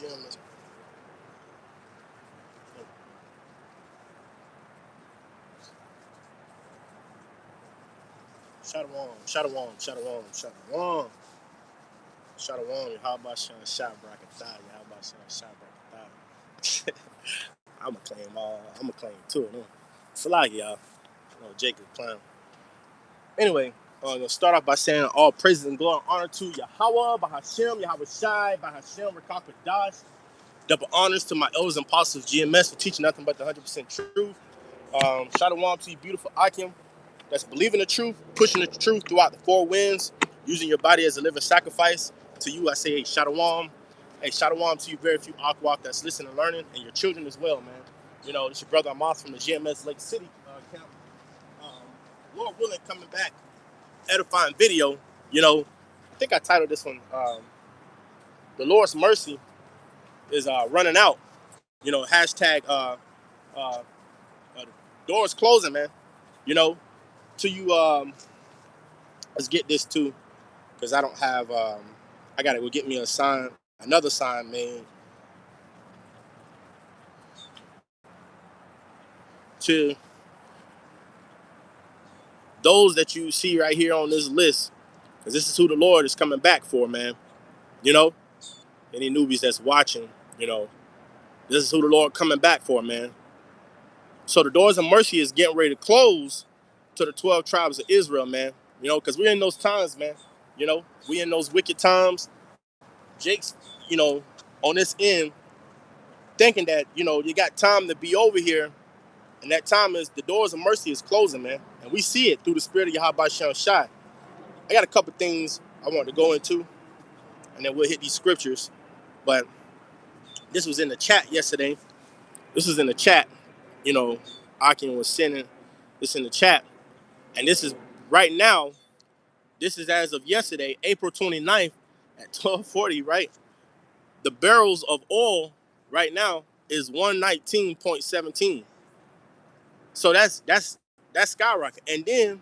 gym. Shalom, shalom, shalom, shalom. Shalom, how about Sean Shot Bracketah? How about Sean Shot Bracketah? I'ma claim two of them. Salagi, y'all. Jacob Clown. Anyway, I'm gonna start off by saying all praises and glory and honor to Yahweh, Bahashem, Yahweh Shai, Bahashem, Rakakadash. Double honors to my elders and apostles GMS for teaching nothing but the 100% truth. Shalom to you, beautiful Akim, that's believing the truth, pushing the truth throughout the four winds, using your body as a living sacrifice. To you, I say, hey, Shalom. Hey, Shalom to you, very few Akwak that's listening and learning, and your children as well, man. It's your brother Amos from the GMS Lake City camp. Lord willing, coming back, edifying video. I think I titled this one, The Lord's Mercy is running out. Hashtag doors closing, man. To you, let's get this too, because I don't have, I gotta go get me another sign made. To those that you see right here on this list, because this is who the Lord is coming back for, man. Any newbies that's watching, this is who the Lord coming back for, man. So the doors of mercy is getting ready to close to the 12 tribes of Israel, man. Because we're in those times, man. We in those wicked times. Jake's, on this end, thinking that, you got time to be over here. And that time is the doors of mercy is closing, man. And we see it through the spirit of Yahweh Shem Shai. I got a couple things I want to go into, and then we'll hit these scriptures. But this was in the chat yesterday. This was in the chat. Akin was sending this in the chat. And this is right now, this is as of yesterday, April 29th at 12:40, right? The barrels of oil right now is 119.17. So that's skyrocket. And then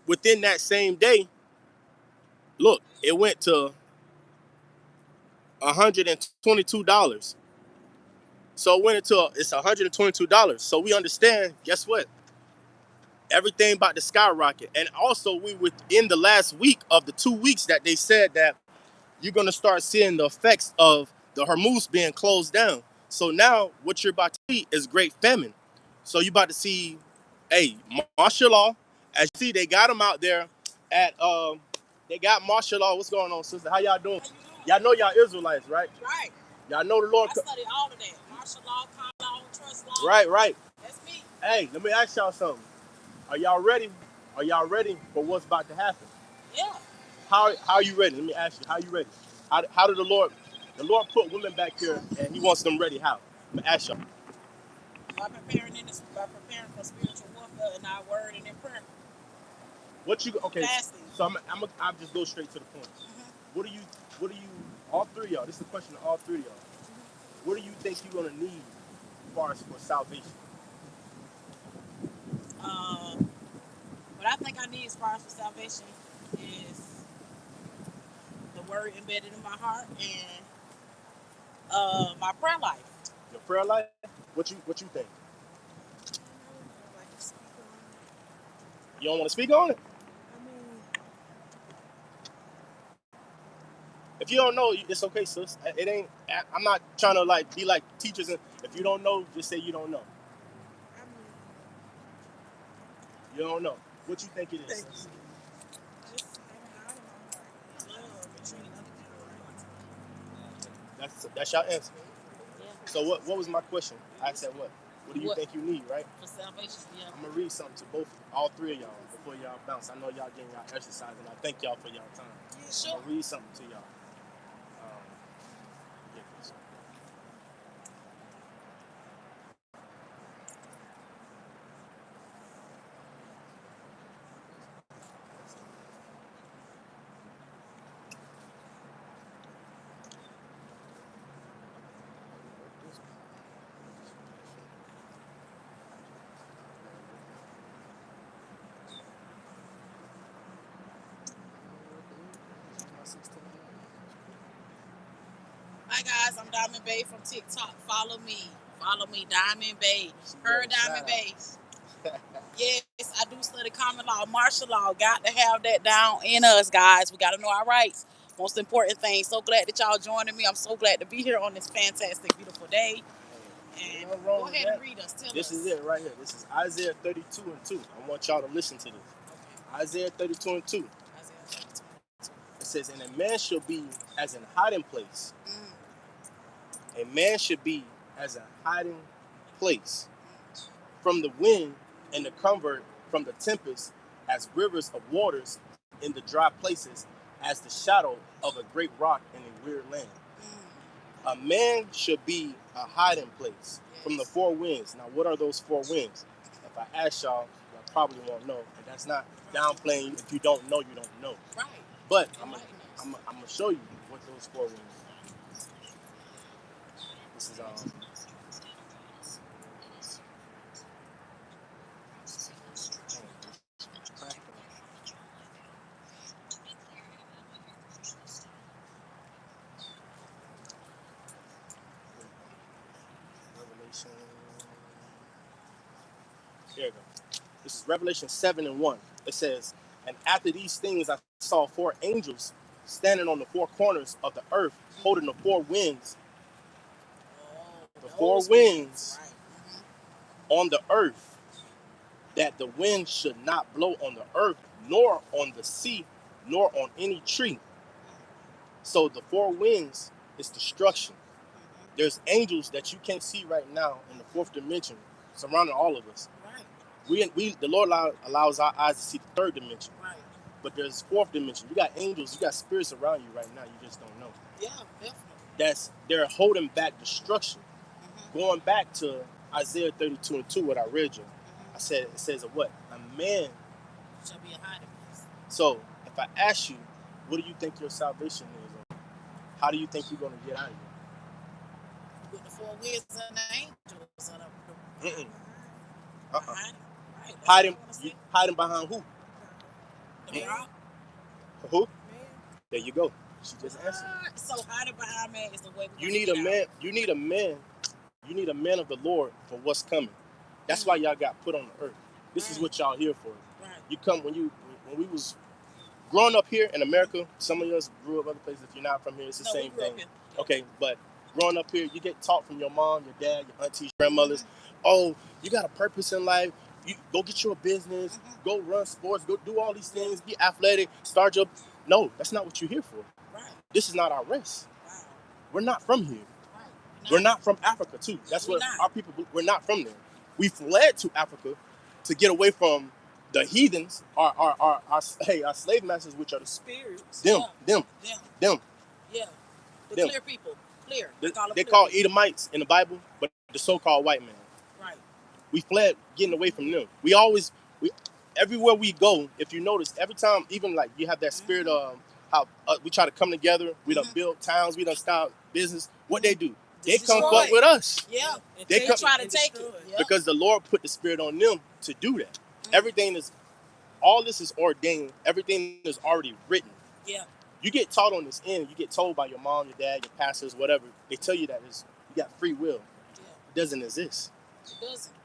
within that same day, look, it went to $122. So it went into it's $122. So we understand, guess what? Everything about the skyrocket. And also we within the last week of the 2 weeks that they said that you're gonna start seeing the effects of the Hormuz being closed down. So now what you're about to see is great famine. So you're about to see, hey, martial law. As you see, they got them out there at they got martial law. What's going on, sister? How y'all doing? Y'all know y'all Israelites, right? Right. Y'all know the Lord. I studied all of that. Martial law, common law, trust law. Right. That's me. Hey, let me ask y'all something. Are y'all ready? Are y'all ready for what's about to happen? Yeah. How are you ready? Let me ask you, how you ready? How did the Lord put women back here and he wants them ready? How? Let me ask y'all. By preparing for spiritual warfare in our word and in prayer. Okay, fasting. so I'll just go straight to the point. What do you, all three of y'all, this is a question to all three of y'all. What do you think you're gonna need as far as for salvation? What I think I need as far as for salvation is the word embedded in my heart and my prayer life. Your prayer life? What you think? You don't want to speak on it? If you don't know, it's okay, sis. It ain't. I'm not trying to be like teachers. And if you don't know, just say you don't know. You don't know. What you think it is? Sis? That's your answer. Yeah. So what was my question? I said what? What do you think you need, right? For salvation, yeah. I'm gonna read something to all three of y'all before y'all bounce. I know y'all getting y'all exercise, and I thank y'all for y'all time. Yeah, sure. I'm gonna read something to y'all. Get this. Hi guys, I'm Diamond Bay from TikTok. Follow me, Diamond Bay. Her Diamond Bay. Yes, I do study common law, martial law. Got to have that down in us, guys. We got to know our rights. Most important thing. So glad that y'all joining me. I'm so glad to be here on this fantastic, beautiful day. And go ahead and read us. Tell this us. is it right here. This is Isaiah 32:2. I want y'all to listen to this. Okay. Isaiah 32:2. Isaiah 32. It says, and a man shall be as an hiding place. A man should be as a hiding place from the wind and the comfort from the tempest, as rivers of waters in the dry places, as the shadow of a great rock in a weird land. A man should be a hiding place from the four winds. Now, what are those four winds? If I ask y'all probably won't know. And that's not downplaying. If you don't know, you don't know. Right. But I'm going to show you what those four winds are. This is Revelation. Here we go. This is Revelation 7:1. It says, and after these things I saw four angels standing on the four corners of the earth, holding the four winds. The four winds on the earth, that the wind should not blow on the earth, nor on the sea, nor on any tree. So the four winds is destruction. There's angels that you can't see right now in the fourth dimension surrounding all of us. The Lord allows our eyes to see the third dimension. Right. But there's fourth dimension. You got angels, you got spirits around you right now. You just don't know. Yeah, definitely. They're holding back destruction. Going back to Isaiah 32:2, what I read you, I said it says what? A man shall be a hiding place. So if I ask you, what do you think your salvation is? How do you think you're gonna get out of here? With the four winds and the angels. Hiding behind who? The rock. Who? Man. There you go. She just answered. So hiding behind man is the way you need a man. You need a man. You need a man of the Lord for what's coming. That's why y'all got put on the earth. This is what y'all here for. Right. You come when we was growing up here in America. Some of us grew up other places. If you're not from here, it's the same thing. Okay, but growing up here, you get taught from your mom, your dad, your aunties, grandmothers. Oh, you got a purpose in life. You go get your business, go run sports, go do all these things, be athletic, start your... No, that's not what you're here for. Right. This is not our race. Wow. We're not from here. Right. We're not from Africa, too. That's what our people... We're not from there. We fled to Africa to get away from the heathens, our slave masters, which are the spirits. Them. Yeah. The clear people. Clear. They call Edomites in the Bible, but the so-called white man. Right. We fled getting away from them. Everywhere we go, if you notice, every time, even like you have that spirit of how we try to come together, we done build towns, we done start business. What they do? They come fuck with us. Yeah. They try to take it. Yep. Because the Lord put the spirit on them to do that. All this is ordained. Everything is already written. Yeah. You get taught on this end. You get told by your mom, your dad, your pastors, whatever. They tell you that you got free will. Yeah. It doesn't exist. It doesn't.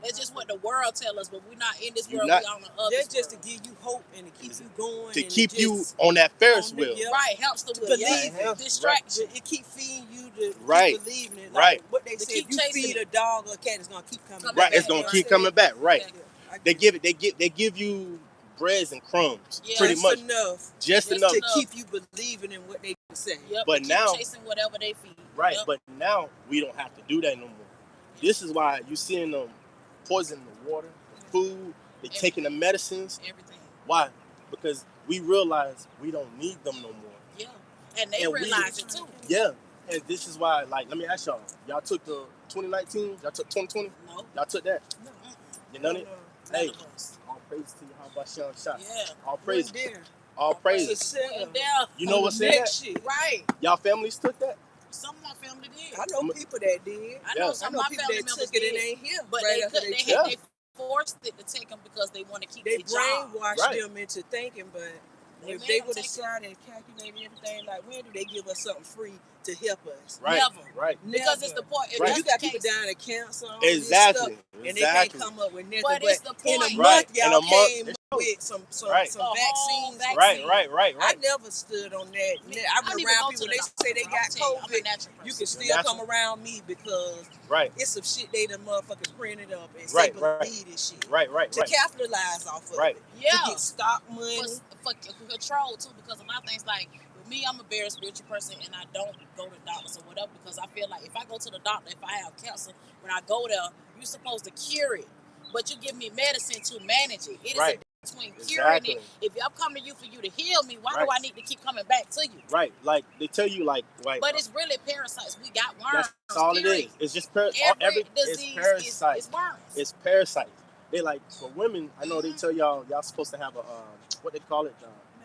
That's just what the world tell us, but we're not in this world. We're on the other. That's just to give you hope and to keep you going. To keep you on that Ferris wheel. Right, helps to believe. Distraction. It keep feeding you to keep believing it. Right. What they say, if you feed a dog or a cat, it's gonna keep coming back. Right, it's gonna keep coming back. Right. They give you breads and crumbs, pretty much. Just enough to keep you believing in what they say. Yep, but now chasing whatever they feed. Right, but now we don't have to do that no more. This is why you seeing them poisoning the water, the food, they taking the medicines. Everything. Why? Because we realize we don't need them no more. Yeah, and they realize it too. Yeah, and this is why, like, let me ask y'all. Y'all took the 2019? Y'all took 2020? No. Y'all took that? No. You done it? Hey, all praise to you. How about Sean Shot? Yeah. All praise. All praise. You know what's in that? Right. Y'all families took that? Some of my family did. I know people that did. I know some of my family members took it and ain't here. But they forced it to take them because they want to keep their job. They brainwashed them into thinking, but If they would have sat and calculated everything, like when do they give us something free to help us? Right. Never. Right. Because it's the point. If Right. You got people down at cancer, all Exactly. this stuff, and they can't come up with nothing. But it's the in point. a Right. month, y'all came with some Right. vaccines. Right. I never stood on that. I've been around people. They say they got COVID. You can still come around me because it's some shit they done motherfucking printed up and say believe this shit. Right. To capitalize off of it. Yeah. To get stock money. For control too, because a lot of things like with me, I'm a very spiritual person and I don't go to doctors or whatever because I feel like if I go to the doctor, if I have cancer, when I go there, you're supposed to cure it, but you give me medicine to manage it. It is a difference between curing it. If I'm coming to you for you to heal me, why do I need to keep coming back to you? Right, like they tell you, like but it's really parasites. We got worms. That's all it is. It's just every disease is parasite. It's worms. It's parasites. They like for women. I know they tell y'all supposed to have a what they call it.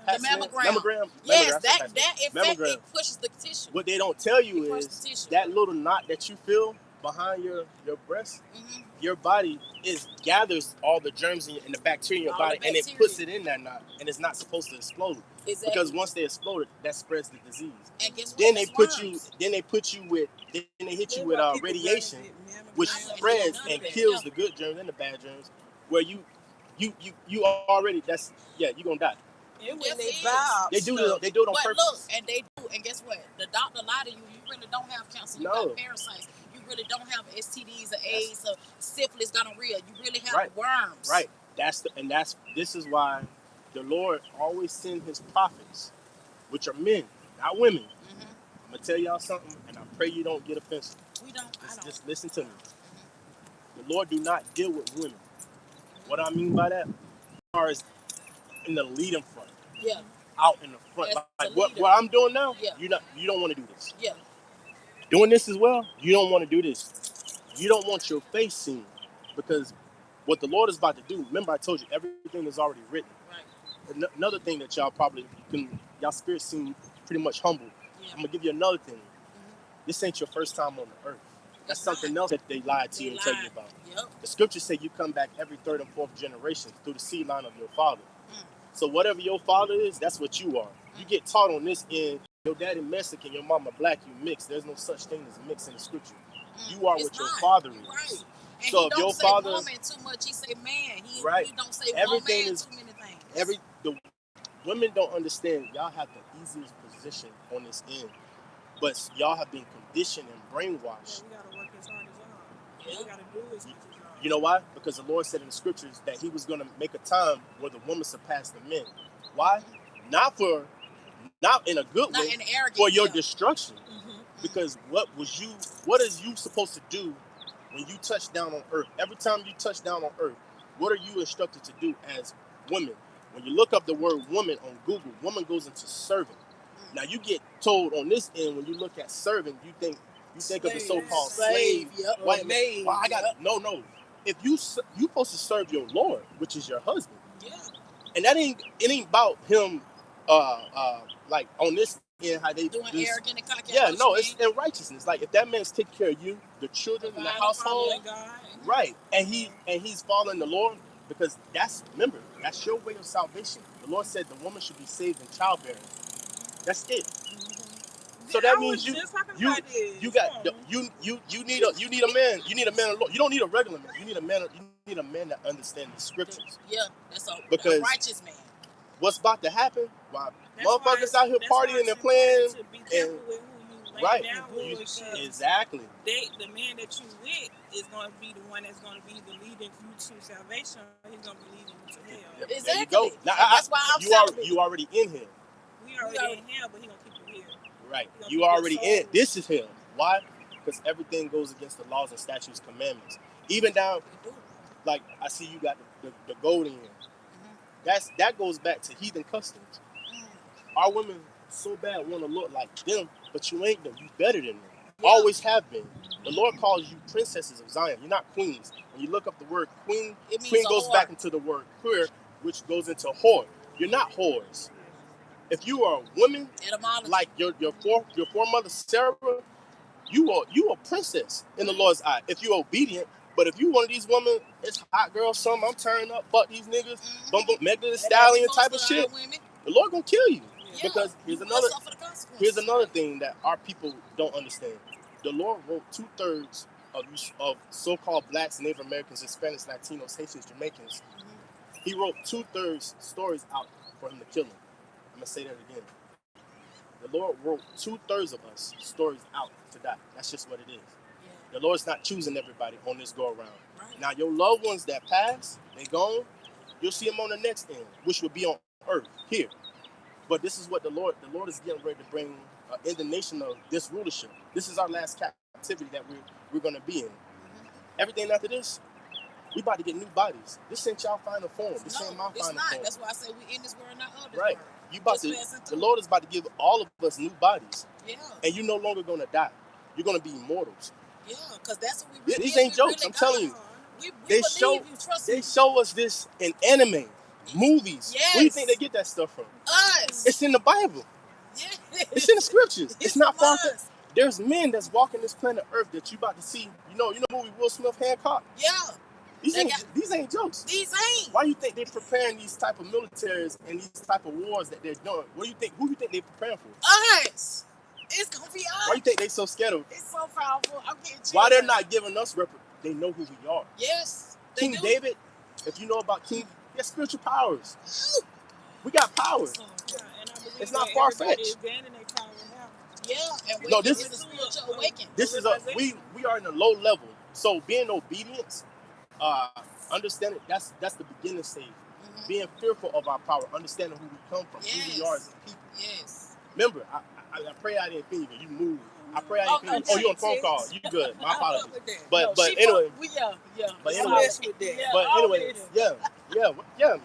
The mammogram. Yes, that in fact it pushes the tissue. What they don't tell you is that little knot that you feel behind your breast, your body gathers all the germs and the bacteria in your body, and it puts it in that knot, and it's not supposed to explode. Exactly. Because once they explode, that spreads the disease. And guess what? Then they put you with radiation, which spreads and kills the good germs and the bad germs. Where you already you're gonna die. And when they do it on purpose. Look, and they do, and guess what? The doctor lied to you. You really don't have cancer. You got parasites. You really don't have STDs or AIDS or syphilis, gonorrhea. You really have worms. Right. This is why the Lord always sends His prophets, which are men, not women. I'm gonna tell y'all something, and I pray you don't get offensive. We don't. Just listen to me. The Lord do not deal with women. What I mean by that, as far as in the leading front. Yeah. Out in the front. Like what I'm doing now, you don't want to do this. Yeah. Doing this as well, you don't want to do this. You don't want your face seen. Because what the Lord is about to do, remember I told you everything is already written. Right. Another thing that y'all y'all spirits seem pretty much humble. Yeah. I'm gonna give you another thing. This ain't your first time on the earth. That's something else that they lied to you and tell you about. Yep. The scriptures say you come back every third and fourth generation through the seed line of your father. So whatever your father is, that's what you are. You get taught on this end. Your daddy Mexican, your mama black, you mix. There's no such thing as mix in the scripture. You are what your father is. Right. And so he if your don't say father woman too much, he say man. He don't say everything woman too many things. The women don't understand. Y'all have the easiest position on this end, but y'all have been conditioned and brainwashed. Yeah, we gotta work as hard as y'all. We gotta do as much as y'all. You know why? Because the Lord said in the scriptures that He was going to make a time where the woman surpassed the men. Why? Not in a good way, for your destruction. Because what is you supposed to do when you touch down on earth? Every time you touch down on earth, what are you instructed to do as women? When you look up the word woman on Google, woman goes into servant. Now you get told on this end, when you look at servant, you think of the so-called slave. White maid. Well, no. If you supposed to serve your Lord, which is your husband. Yeah. And it ain't about him like on this end how they doing arrogant and cocky. Yeah, no, it's in righteousness. Like if that man's taking care of you, the children in the household, right, and he's following the Lord, because that's your way of salvation. The Lord said the woman should be saved in childbearing. That's it. So that means you need a man. You need a man of Lord. You don't need a regular man. You need a man that understands the scriptures. Yeah, that's a righteous man. What's about to happen? While motherfuckers out here partying and playing, and right, exactly. The man that you with is going to be the one that's going to be the leading you to salvation. He's going to be leading you to hell. Exactly. There you go. Now, that's why you already in here. We already in hell, but he going to keep you here. Right. You already in. This is hell. Why? Because everything goes against the laws and statutes, commandments. Even down, like I see you got the gold in here. That goes back to heathen customs. Our women so bad want to look like them, but you ain't them. You better than them. Yeah. Always have been. The Lord calls you princesses of Zion. You're not queens. When you look up the word queen, queen goes back into the word queer, which goes into whore. You're not whores. If you are a woman, like your foremother Sarah, you are a princess in the Lord's eye. If you're obedient, but if you one of these women, it's hot girl, something, I'm turning up, fuck these niggas, Megan Thee Stallion type of shit. the Lord gonna kill you. Yeah, because here's another thing that our people don't understand. The Lord wrote 2/3 of so-called blacks, Native Americans, Hispanics, Latinos, Haitians, Jamaicans. He wrote 2/3 stories out for him to kill them. I'm gonna say that again. The Lord wrote 2/3 of us stories out to die. That's just what it is. The Lord's not choosing everybody on this go around. Right. Now, your loved ones that pass, they gone, you'll see them on the next end, which will be on earth, here. But this is what the Lord is getting ready to bring in the nation of this rulership. This is our last captivity that we're going to be in. Everything after this, we about to get new bodies. This ain't y'all final form. This ain't my final form. That's why I say we in this world, not of this right. world. You about to, the Lord is about to give all of us new bodies. Yeah. And you're no longer going to die. You're going to be immortals. Yeah, because that's what we really These ain't jokes. Really I'm telling you. They show us this in anime, movies. Yes. Where do you think they get that stuff from? Us. It's in the Bible. Yes. It's in the scriptures. It's not far-fetched. There's men that's walking this planet Earth that you about to see. You know the movie Will Smith, Hancock? Yeah. These ain't jokes. These ain't. Why do you think they're preparing these type of militaries and these type of wars that they're doing? Who do you think they're preparing for? Us. It's gonna be us. Why do you think they so scared of? It's so powerful. I'm getting chills. Why they're not giving us they know who we are. Yes. King David, if you know about King, he has spiritual powers. We got powers. Yeah, and I believe it's not far fetched. Yeah, and this is a spiritual awakening. This is we are in a low level. So being obedient, understanding that's the beginning stage. Mm-hmm. Being fearful of our power, understanding who we come from, who we are as a people. Yes. Remember, I pray I didn't offend you. You moved. I pray I didn't offend you. Oh, you on phone call. You good. My apologies. But anyway. But anyway. But anyway, yeah.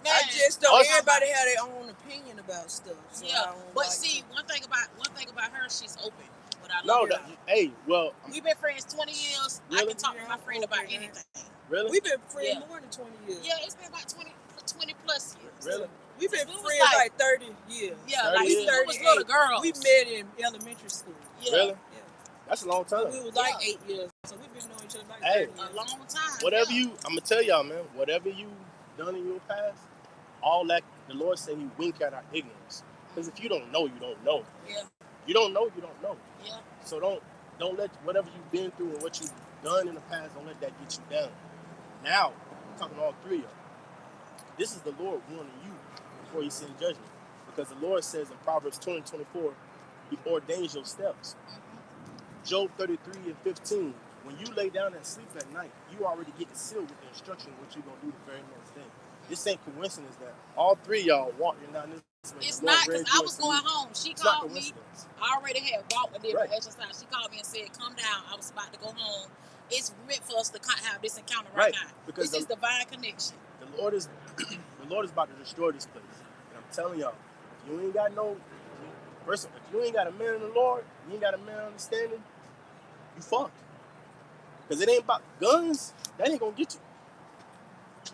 I just don't. Everybody have their own opinion about stuff. So but see, one thing about her, she's open. But I love her. We've been friends 20 years. Really? I can talk to my friend about anything. Really? We've been friends more than 20 years. Yeah, it's been about 20 plus years. Really? We've been friends like 30 years. Yeah, like we was little girls. We met in elementary school. Yeah. Really? Yeah. That's a long time. We was like 8 years, so we've been knowing each other like 30 years. A long time. Whatever I'm gonna tell y'all, man. Whatever you done in your past, all that the Lord said He wink at our ignorance. Because if you don't know, you don't know. Yeah. You don't know, you don't know. Yeah. So don't let whatever you've been through and what you've done in the past, don't let that get you down. Now, I'm talking to all three of you. This is the Lord warning you before He sends judgment. Because the Lord says in Proverbs 20:24, He ordains your steps. Job 33:15, when you lay down and sleep at night, you already get sealed with the instruction of what you're going to do the very next day. This ain't coincidence that all three of y'all walking down this way. It's not, because I was going home. She called me. I already had walked and did my exercise. She called me and said, come down. I was about to go home. It's meant for us to have this encounter right now. Because this is divine connection. The Lord is about to destroy this place. And I'm telling y'all, if you ain't got if you ain't got a man in the Lord, you ain't got a man understanding, you fucked. Because it ain't about guns. That ain't going to get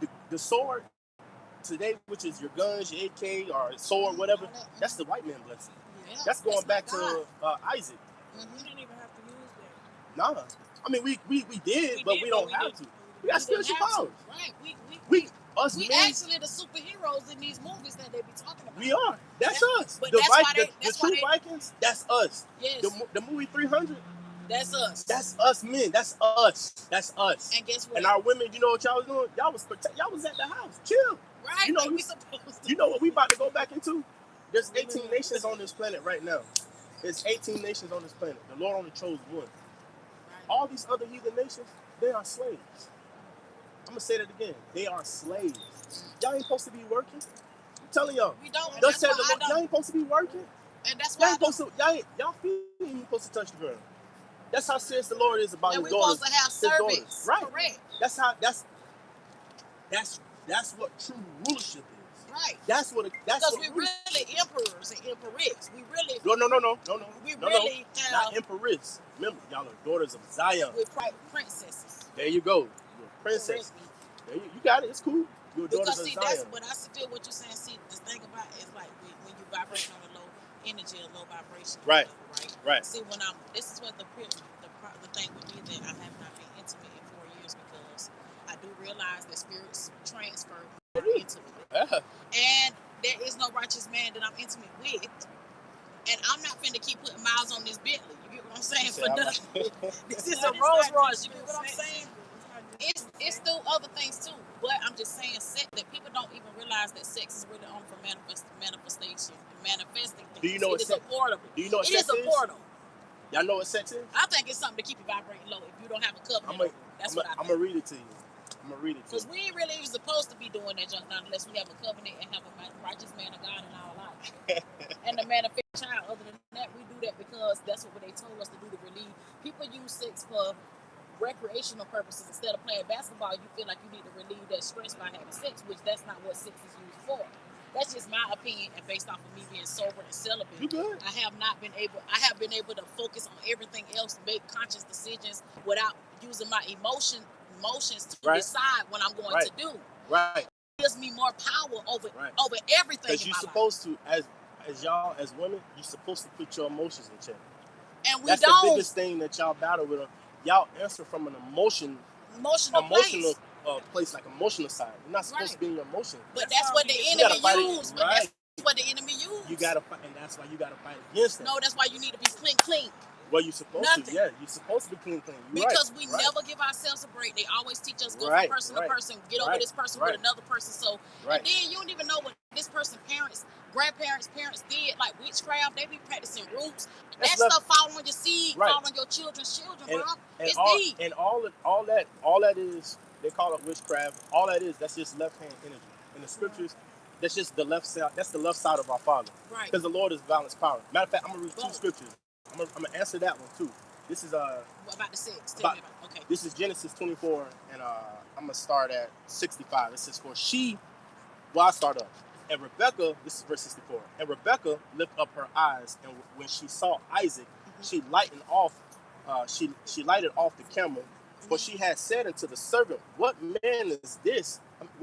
you. The sword today, which is your guns, your AK, or sword, whatever, that's the white man blessing. Yeah, that's going back to Isaac. Mm-hmm. We didn't even have to use that. Nah. I mean, we did, but we don't have to. We got spiritual powers. Right. We actually the superheroes in these movies that they be talking about. We are. That's us. But the true Vikings, that's us. Yes. The movie 300, that's us. That's us men. That's us. That's us. And guess what? And our women, you know what y'all was doing? Y'all was at the house. Chill. Right. You know, like we supposed to. You know what we about to go back into? There's 18 nations on this planet right now. There's 18 nations on this planet. The Lord only chose one. Right. All these other heathen nations, they are slaves. I'm going to say that again. They are slaves. Y'all ain't supposed to be working. I'm telling y'all. We don't. Y'all ain't supposed to be working. And that's why y'all feet ain't supposed to touch the ground. That's how serious the Lord is about His daughters. And we're supposed to have service. Right. Correct. That's what true rulership is. Right. Because we really emperors and emperors. We really. No. We really have. Not empress. Remember, y'all are daughters of Zion. We're princesses. There you go. You're a princess. You got it. It's cool. You're a daughter of Zion. But I still what you're saying. See, the thing about it is like when you vibrate on a low energy, a low vibration. Right. Right. See, this is what the thing with me that I have not been intimate in 4 years because I do realize that spirits transfer intimately. Yeah. And there is no righteous man that I'm intimate with. And I'm not finna keep putting miles on this Bentley. You get what I'm saying? For nothing. This is a Rolls Royce. You get what I'm saying? It's through other things too. But I'm just saying that people don't even realize that sex is really on for manifestation and manifesting things. Do you know it is a portal? Do you know what sex is? It is a portal. Y'all know what sex is? I think it's something to keep you vibrating low if you don't have a covenant. That's what I think. I'm going to read it to you. Because we ain't really even supposed to be doing that junk now unless we have a covenant and have a righteous man of God in our life. And the manifest child. Other than that, we do that because that's what they told us to do to relieve. People use sex for recreational purposes. Instead of playing basketball, you feel like you need to relieve that stress by having sex, which that's not what sex is used for. That's just my opinion, and based off of me being sober and celibate. You good? I have been able to focus on everything else, make conscious decisions without using my emotions to decide what I'm going to do. Right. It gives me more power over everything. Because you're supposed to, as y'all as women, you're supposed to put your emotions in check. And that's the biggest thing that y'all battle with. Y'all answer from an emotional place, like emotional side. You're not supposed to be in your emotions. But that's what the enemy uses. That's what the enemy uses. You gotta fight, and that's why you gotta fight against it. No, that's why you need to be clean. Well, you're supposed to. Yeah, you're supposed to be clean. Because we never give ourselves a break. They always teach us go from person to person, get over this person with another person. So, and then you don't even know what this person's parents, grandparents, parents did, like witchcraft. They be practicing roots. That stuff fall on your seed, fall on your children's children, bro. It's deep. And all that is, they call it witchcraft. All that is, that's just left hand energy. In the scriptures, that's just the left side. That's the left side of our Father. Right. Because the Lord is balanced power. Matter of fact, I'm gonna read 2 scriptures. I'm gonna answer that one too. This is what about the 6? Okay. This is Genesis 24, and I'm gonna start at 65. It says, "For she," well, I start up. And Rebekah, this is verse 64. And Rebekah lifted up her eyes, and when she saw Isaac, she lighted off the camel. For she had said unto the servant, "What man is this?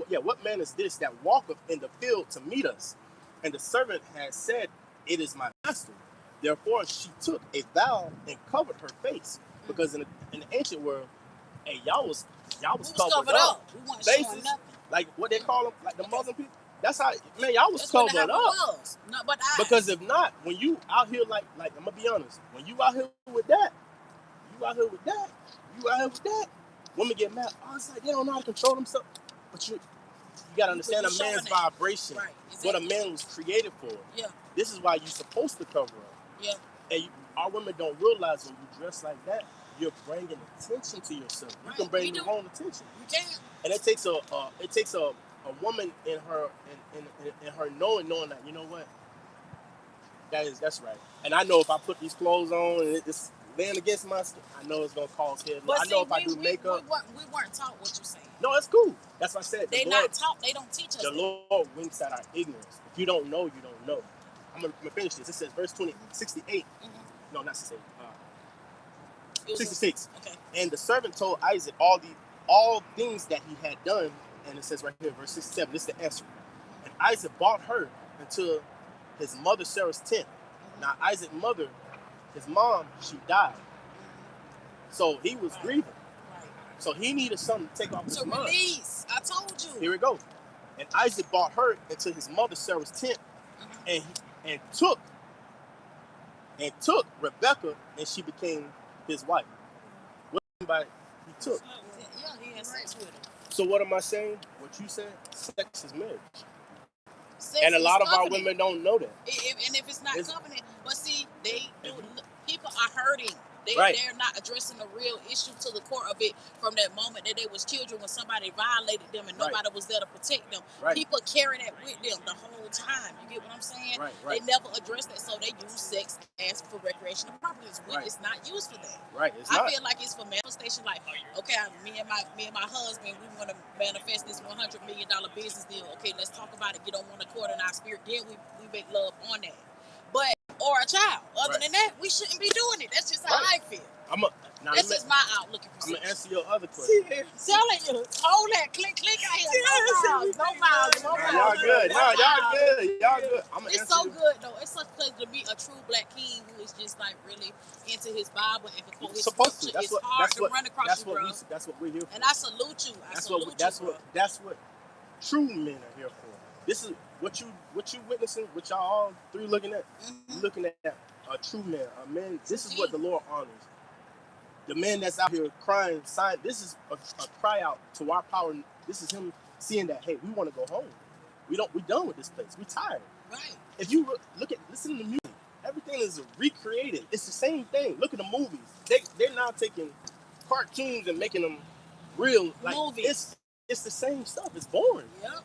What man is this that walketh in the field to meet us?" And the servant had said, "It is my master." Therefore, she took a vow and covered her face, because in the ancient world, hey, y'all was covered up. We weren't showing nothing. Like what they call them, like the Muslim people. That's how, man, y'all was covered up. No, because if not, when you out here like I'm gonna be honest, when you out here with that, women get mad. Oh, it's like they don't know how to control themselves. But you gotta understand a man's vibration. Right. Exactly. What a man was created for. Yeah. This is why you're supposed to cover up. Yeah. And our women don't realize when you dress like that, you're bringing attention to yourself. You can bring your own attention. You can. And it takes a woman in her knowing that, you know what, that's right. And I know if I put these clothes on and it's laying against my skin, I know it's gonna cause head. I know if I do makeup. We weren't taught what you're saying. No, it's cool. That's what I said. They're not taught. They don't teach us. The Lord winks at our ignorance. If you don't know, you don't know. I'm gonna finish this. It says verse 68. No, not 68. 66. Okay. And the servant told Isaac all things that he had done. And it says right here, verse 67, this is the answer. And Isaac brought her into his mother Sarah's tent. Now Isaac's mother, his mom, she died. So he was grieving. Right. So he needed something to take off his mind. Release. I told you. Here we go. And Isaac brought her into his mother Sarah's tent, and took Rebekah, and she became his wife. What do you mean by he took? Yeah, he had sex with her. So what am I saying? What you said? Sex is marriage. And a lot of our women don't know that. And if it's not covenant, but see, people are hurting. They're not addressing the real issue to the core of it from that moment that they was children when somebody violated them and nobody was there to protect them. People carry that with them the whole time. You get what I'm saying? They never address that, so they use sex as for recreational purposes when it's not used for that. I feel like it's for manifestation. Like, okay, me and my husband, we want to manifest this $100 million business deal. Okay, let's talk about it. Get on one accord in our spirit. Then we make love on that. Or a child. Other than that, we shouldn't be doing it. That's just how I feel. That's just my outlook. I'm going to answer your other question. Telling you. Hold that. Click out here. No miles. Y'all good. Y'all good. It's so good, though. It's such a pleasure to be a true black king who is just like really into his Bible and for his scripture. It's hard to run across you, bro. That's what we're here for. And I salute you. That's what true men are here for. what you witnessing, what y'all all three looking at, looking at a true man, a man. This is what the Lord honors. The man that's out here crying, sign. This is a cry out to our power. This is him seeing that, hey, we want to go home. We done with this place. We tired. Right. If you listen to the music, everything is recreated. It's the same thing. Look at the movies. They're now taking cartoons and making them real. Like movies. It's the same stuff. It's boring. Yep.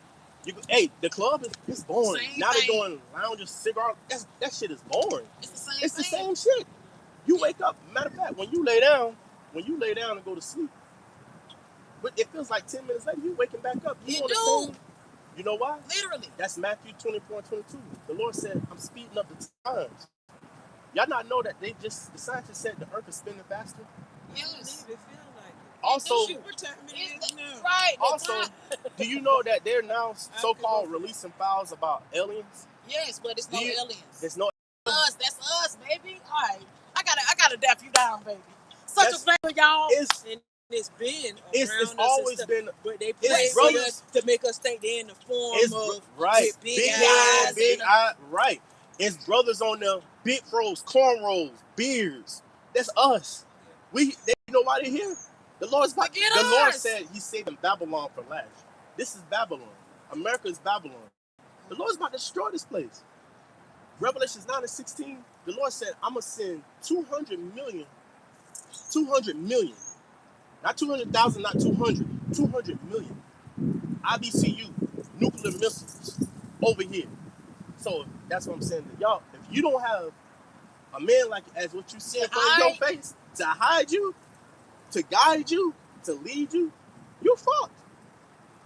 The club is boring. Same now thing. They're doing lounges, cigars. That shit is boring. It's the same shit. You wake up. Matter of fact, when you lay down and go to sleep, but it feels like 10 minutes later you waking back up. You do. You know why? Literally. That's Matthew 24:22. The Lord said, I'm speeding up the times. Y'all not know that the scientists said the earth is spinning faster? Yes. It feel like it. Also, right. Also, do you know that they're now so-called releasing files about aliens? Yes, but it's no aliens. It's no aliens. That's us, baby. All right. I gotta dap you down, baby. Such a flavor, y'all. It's been around it's always stuff, been, but they play with us to make us think they're in the form of right, big eyes, big eye, right. It's brothers on the big froze, cornrows, beards. That's us. You know why they're here? The Lord said He's saving Babylon for last. This is Babylon. America is Babylon. The Lord's about to destroy this place. Revelations 9:16. The Lord said, "I'm gonna send 200 million. Not 200,000, not 200. 200 million. IBCU, nuclear missiles over here." So that's what I'm saying to y'all. If you don't have a man like as what you see in front of your face to hide you, to guide you, to lead you, you're fucked.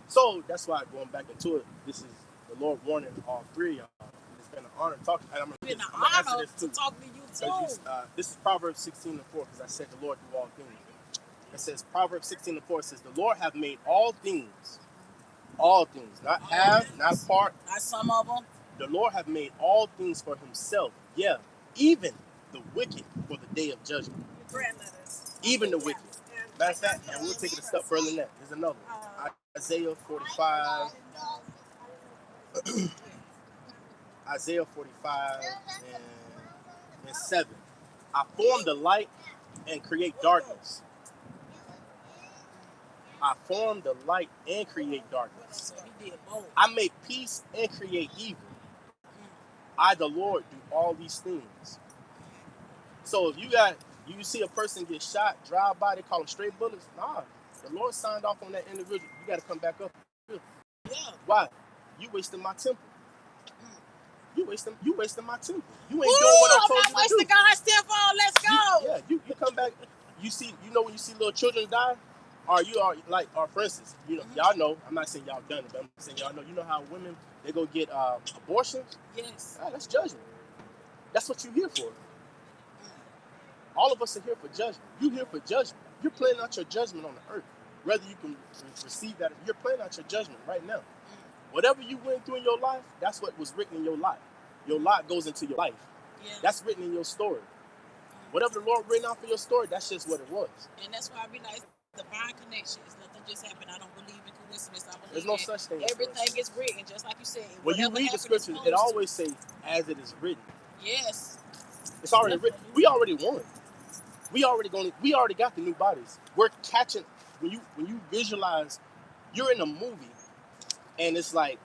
So that's why going back into it, this is the Lord warning all three of y'all. It's been an honor to talk. And I'm going to answer this too. Talk to you too. This is Proverbs 16:4 because I said the Lord do all things. It says Proverbs 16:4 says the Lord have made all things, not half, not part, not some of them. The Lord have made all things for Himself. Yeah, even the wicked for the day of judgment. Even the wicked. Matter of fact, and we'll take it a step further than that. There's another one. Isaiah 45. Isaiah 45 and 7. I form the light and create darkness. I form the light and create darkness. I make peace and create evil. I, the Lord, do all these things. So if you see a person get shot, drive by, they call them straight bullets. Nah, the Lord signed off on that individual. You got to come back up. Yeah. Why? You wasting my temple. You wasting my temple. You ain't doing what I told you to do. I'm not wasting God's temple. Let's go. You come back. You know when you see little children die, or for instance, y'all know. I'm not saying y'all done it, but I'm saying y'all know. You know how women they go get abortions? Yes. That's judgment. That's what you're here for. All of us are here for judgment. You're here for judgment. You're playing out your judgment on the earth. Whether you can receive that, you're playing out your judgment right now. Whatever you went through in your life, that's what was written in your life. Your lot goes into your life. Yeah. That's written in your story. Whatever the Lord written out for your story, that's just what it was. And that's why I be like, divine connection. It's nothing just happened. I don't believe in coincidence. I believe there's no such thing. Everything is written, just like you said. When you read the scriptures, it always says, as it is written. Yes. It's already written. We already won. We already got the new bodies. We're catching, when you visualize, you're in a movie, and it's like,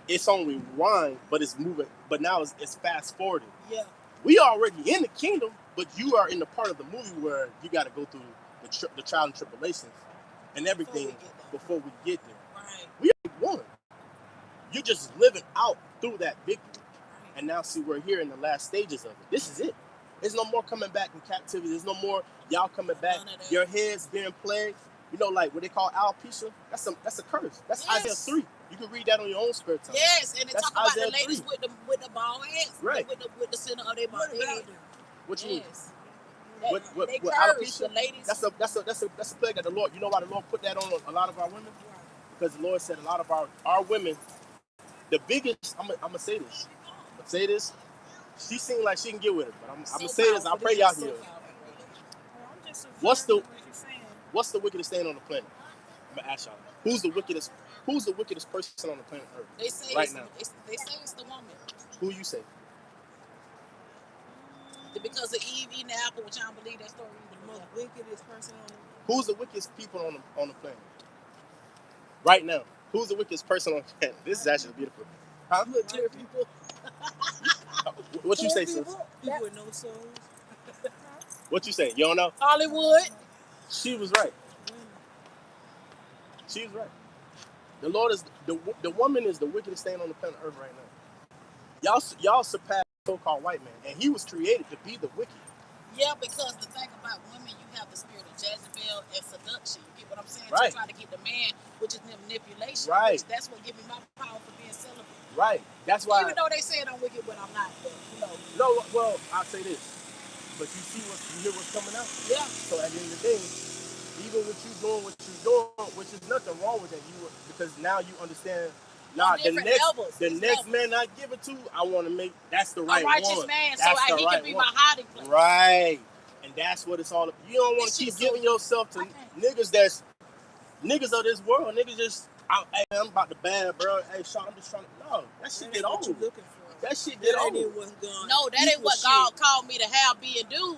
it's on rewind, but it's moving, but now it's fast forwarded. Yeah. We already in the kingdom, but you are in the part of the movie where you got to go through the trial and tribulations and everything before we get there. Right. We already won. You're just living out through that victory. Right. And now see, we're here in the last stages of it. This is it. There's no more coming back in captivity. There's no more y'all coming back. Your heads being plagued. You know, like what they call alopecia. That's a curse. That's Isaiah 3. You can read that on your own spare time. Yes, and they talk about the ladies with the bald heads, right? With the center of their body. What you mean? What alopecia? The ladies. That's a plague that the Lord. You know why the Lord put that on a lot of our women? Because the Lord said a lot of our women, the biggest. I'm gonna say this. She seems like she can get with it, but I'm gonna say this. I pray y'all hear. What's the wickedest thing on the planet? I'm gonna ask y'all. Who's the wickedest Who's the wickedest person on the planet Earth? They say right now. They say it's the woman. Who you say? Because of Eve eating the apple, which I don't believe that story either. The most wickedest person on the Who's the wickedest people on the planet? Right now. Who's the wickedest person on the planet? This is actually beautiful. Huh? Clear people. What you say, sis? People with no souls. What you say? You don't know? Hollywood. She was right. She was right. The Lord is the woman is the wickedest thing on the planet Earth right now. Y'all surpass so-called white man, and he was created to be the wicked. Yeah, because the thing about women, you have the spirit of Jezebel and seduction. You get what I'm saying? Right. To try to get the man, which is manipulation. Right. Which that's what gives me my power for being celibate. Right. That's why. Even though they say I'm wicked, but I'm not. But, you know. No. Well, I'll say this. But you hear what's coming out. Yeah. So at the end of the day, even with you doing what you're doing, which is nothing wrong with that, because now you understand. Nah, the next man I give it to, I want to make that's the right one. A righteous man, so he can be my hiding place. Right, and that's what it's all about. You don't want to keep giving yourself to niggas of this world. Niggas just, hey, I'm about to ban, bro. Hey, Sean, I'm just trying to. No, that shit get old. That shit get old. No, that ain't what God called me to have, be, and do.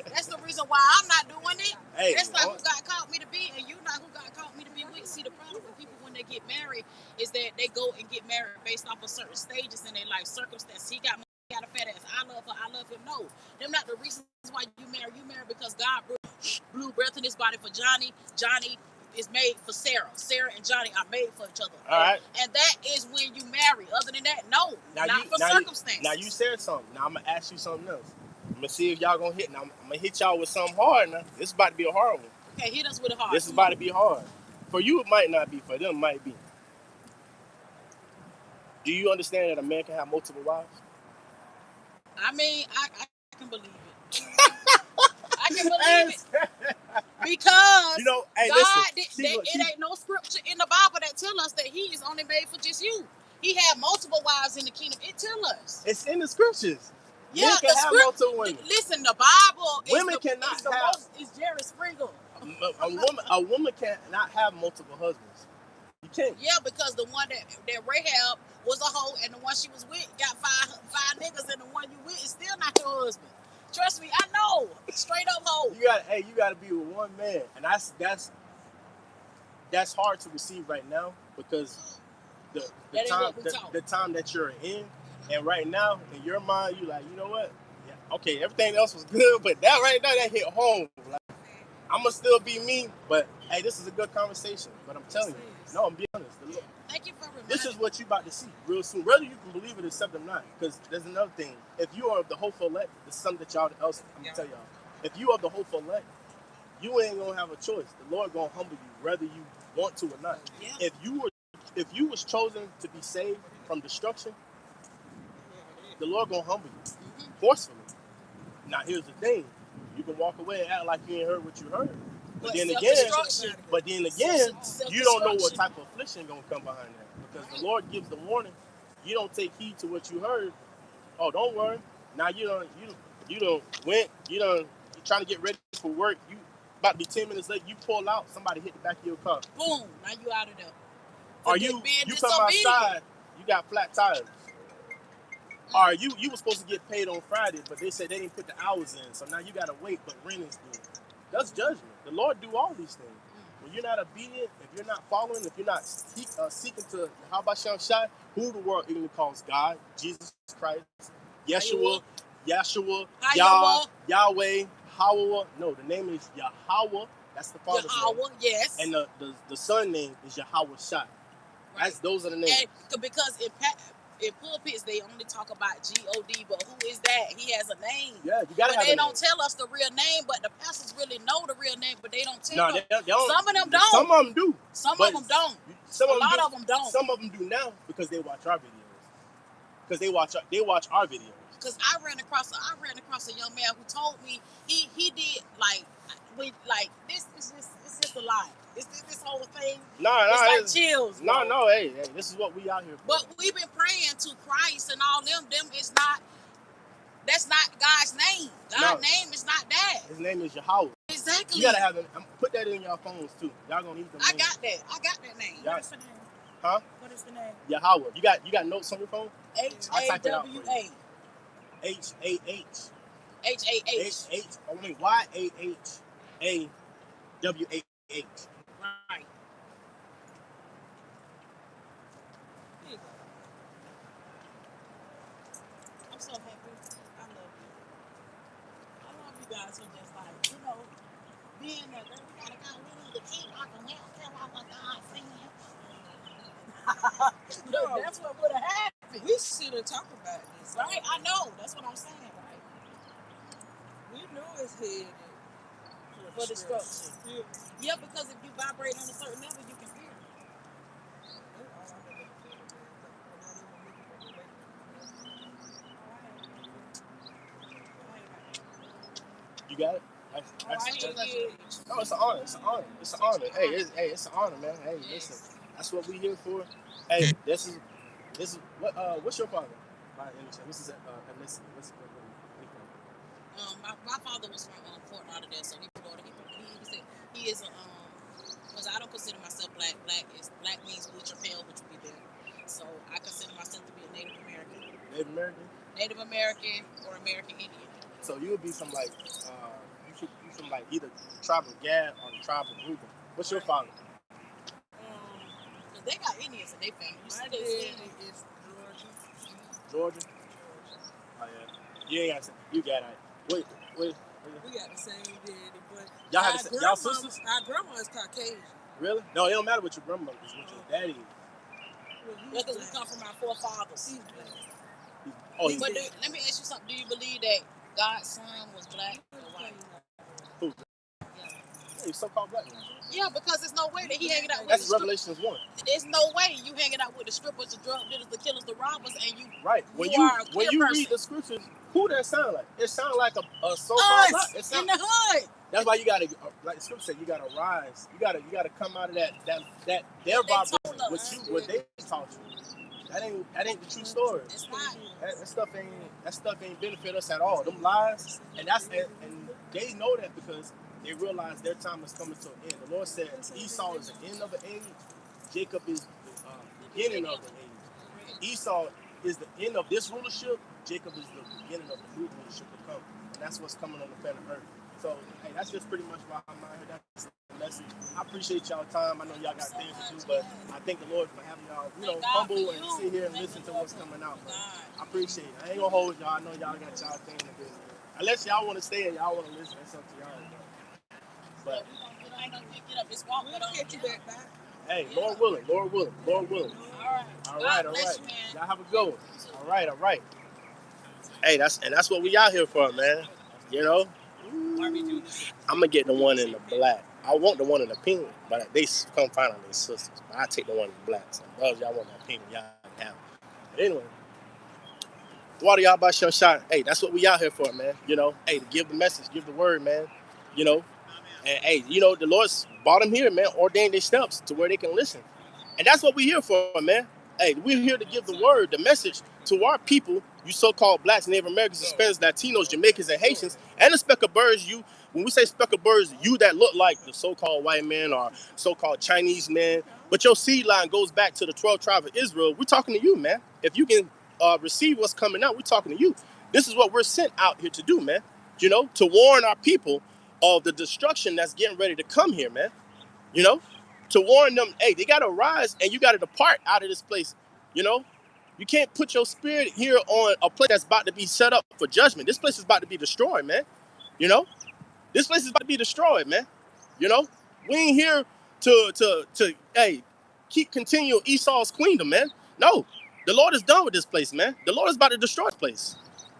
That's the reason why I'm not doing it. Hey, that's not who God called me to be, and you not who God called me to be with. See, the problem with people when they get married is that they go and get married based off of certain stages in their life, circumstances. He got money, he got a fat ass. I love her, I love him. No, them not the reasons why you marry. You marry because God blew breath in his body for Johnny. Johnny is made for Sarah. Sarah and Johnny are made for each other. All right. And that is when you marry. Other than that, no, not for circumstances. Now you said something. Now I'm gonna ask you something else. I'm gonna see if y'all gonna hit. Now I'm gonna hit y'all with something hard. Now this is about to be a hard one. Okay, hit us with a hard. This is about to be hard. For you, it might not be. For them, it might be. Do you understand that a man can have multiple wives? I mean, I can believe it. I can believe it. Because you know, hey, God, it ain't no scripture in the Bible that tell us that he is only made for just you. He had multiple wives in the kingdom. It tell us. It's in the scriptures. Yeah, men can have multiple women. Listen, the Bible women cannot have. It's Jerry Sprinkle. A woman cannot have multiple husbands. You can't. Yeah, because the one that Rahab was a hoe, and the one she was with got five niggas, and the one you with is still not your husband. Trust me, I know. Straight up hoe. You gotta be with one man, and that's hard to receive right now because the time that you're in, and right now in your mind you like, you know what? Yeah, okay, everything else was good, but that right now that hit home. Like, I'm gonna still be me, but hey, this is a good conversation. But I'm telling you, no, I'm being honest. Thank you for reminding This is what you about to see real soon. Whether you can believe it or accept it or not, because there's another thing. If you are of the hopeful elect, this is something that I'm gonna tell y'all. If you are the hopeful elect, you ain't gonna have a choice. The Lord gonna humble you, whether you want to or not. Yeah. If you was chosen to be saved from destruction, the Lord gonna humble you forcefully. Now here's the thing: you can walk away and act like you ain't heard what you heard. But then again, you don't know what type of affliction gonna come behind that, because the Lord gives the warning. You don't take heed to what you heard. Oh, don't worry. Now you're trying to get ready for work. You about to be 10 minutes late. You pull out. Somebody hit the back of your car. Boom. Now you out of there. Or you come outside. You got flat tires. Or you were supposed to get paid on Friday, but they said they didn't put the hours in, so now you gotta wait. But rent is due. That's judgment. The Lord do all these things. When you're not obedient, if you're not following, if you're not seeking to Habasham Shai, who the world even calls God, Jesus Christ, Yeshua, Yahweh, Hawa. No, the name is Yahweh. That's the Father's name. Yes. And the Son name is Yahweh Shai. Right. Those are the names. And because in pulpits they only talk about God, but who is that? He has a name. Yeah, you gotta have a name. They don't tell us the real name, but the pastors really know the real name, but they don't tell us. They don't. Some of them don't. Some of them do. Some of them don't. A lot of them don't. Some of them do now because they watch our videos. Because they watch our videos. Because I ran across a young man who told me he did this is just a lie. This whole thing. It's like chills. No, hey, this is what we out here for. But we've been praying to Christ and all them. Is not. That's not God's name. God's name is not that. His name is Yahweh. Exactly. You gotta have them. Put that in your phones too. Y'all gonna need them. I got that name. What's the name? Huh? What is the name? Yahweh. You got notes on your phone? H-A-W-A. H-A-H. H-A-H. H. I mean, Y-A-H-A-W-A-H. Right. I'm so happy. I love you. I love you guys who just like, being there, girl, we gotta go. We need to keep talking. Tell our God singing. Look, that's what would have happened. We sit and talk about this. Right? I know. That's what I'm saying, right? We know it's headed for destruction. Yeah, because if you vibrate on a certain level, you can feel it. You got it? No, it's an honor. It's an honor. It's an honor. Hey, it's an honor, man. Hey, listen, that's what we here for. Hey, this is what's your father? What's his ethnicity? My father was from Fort Lauderdale, so he said he is because I don't consider myself black. Black means bleacher pale, which would be there. So I consider myself to be a Native American. Native American? Native American or American Indian. So you would be from like you from like either the tribe of Gad or the tribe of Reuben. What's your father? Cause they got Indians in their family. My dad is Georgia. Oh yeah. You ain't got to say. You got it. Wait. We got the same daddy, but y'all have y'all sisters? Our grandma is Caucasian. Really? No, it don't matter what your grandma is. What your daddy is. Because we come from our forefathers. He's black. But let me ask you something. Do you believe that God's son was black or white? Who? Yeah, he's so-called black. Yeah, because there's no way that he hanging out with That's Revelations 1. There's no way you hanging out with the strippers, the drug dealers, the killers, the robbers, and you. Right. When you read the scriptures, who that sound like? It sounds like a so-called black. Us in the hood. That's why you gotta, like the scripture said, you gotta rise. You gotta come out of that their vibration, what they taught you. That ain't the true story. It's not. That stuff ain't benefit us at all. Them lies, and they know that because they realize their time is coming to an end. The Lord said Esau is the end of the age. Jacob is the beginning of the age. Esau is the end of this rulership. Jacob is the beginning of the new rulership to come. And that's what's coming on the planet Earth. So, hey, that's just pretty much why I'm out here. That's the message. I appreciate y'all time. I know y'all got things to do, but I thank the Lord for having y'all, humble and sit here and listen to what's coming out. But I appreciate it. I ain't gonna hold y'all. I know y'all got y'all thing to do. Unless y'all want to stay and y'all want to listen, that's up to y'all. But hey, Lord willing. All right. Y'all have a good one. All right. Hey, that's what we out here for, man. I'm gonna get the one in the black. I want the one in the pink, but they come find out their sisters. But I take the one in the black. So, brothers, y'all want that pink, y'all have it. But anyway, water y'all by your shot. Hey, that's what we out here for, man. Hey, to give the message, give the word, man. And hey, the Lord's brought them here, man. Ordained their steps to where they can listen, and that's what we here for, man. Hey, we're here to give the word, the message to our people, you so-called blacks, Native Americans, Hispanics, Latinos, Jamaicans, and Haitians, and the speck of birds. When we say speck of birds, you that look like the so-called white man or so-called Chinese man, but your seed line goes back to the 12 tribes of Israel. We're talking to you, man. If you can receive what's coming out, we're talking to you. This is what we're sent out here to do, man. To warn our people of the destruction that's getting ready to come here, man. To warn them, hey, they got to rise and you got to depart out of this place. You can't put your spirit here on a place that's about to be set up for judgment. This place is about to be destroyed, man. This place is about to be destroyed, man. We ain't here to hey, continue Esau's kingdom, man. No, the Lord is done with this place, man. The Lord is about to destroy this place,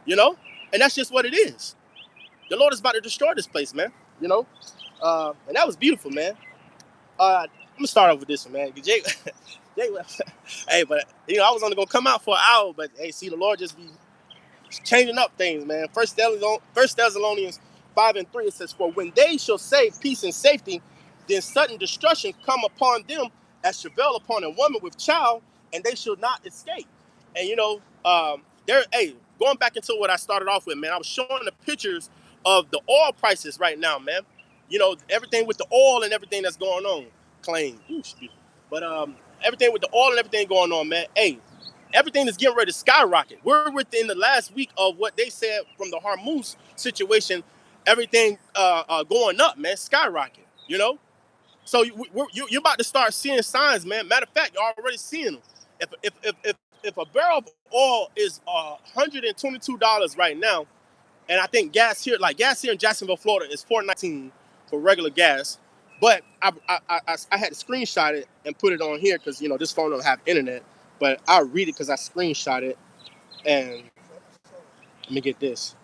and that's just what it is. The Lord is about to destroy this place, man. And that was beautiful, man. I'm gonna start off with this one, man. Jay, hey, but I was only gonna come out for an hour, but hey, see, the Lord just be changing up things, man. First Thessalonians 5:3, it says, "For when they shall say peace and safety, then sudden destruction come upon them as travail upon a woman with child, and they shall not escape." And going back into what I started off with, man, I was showing the pictures of the oil prices right now, man. Everything with the oil and everything that's going on. Claim. But everything with the oil and everything going on, man. Hey, everything is getting ready to skyrocket. We're within the last week of what they said from the Hormuz situation. Everything going up, man, skyrocket. You know, so you're about to start seeing signs, man. Matter of fact, you're already seeing them. If a barrel of oil is $122 right now, and I think gas here in Jacksonville, Florida, is $4.19 for regular gas. But I had to screenshot it and put it on here because this phone don't have internet. But I'll read it because I screenshot it. And let me get this.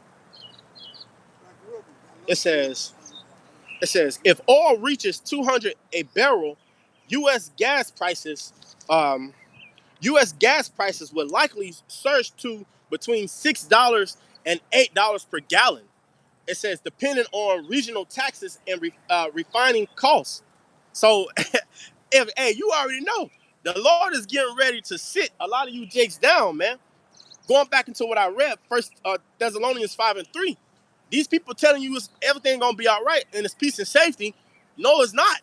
It says if oil reaches $200 a barrel, U.S. gas prices would likely surge to between $6 and $8 per gallon. It says depending on regional taxes and refining costs. So, you already know the Lord is getting ready to sit a lot of you jakes down, man. Going back into what I read, First Thessalonians 5:3. These people telling you everything gonna be all right and it's peace and safety. No, it's not.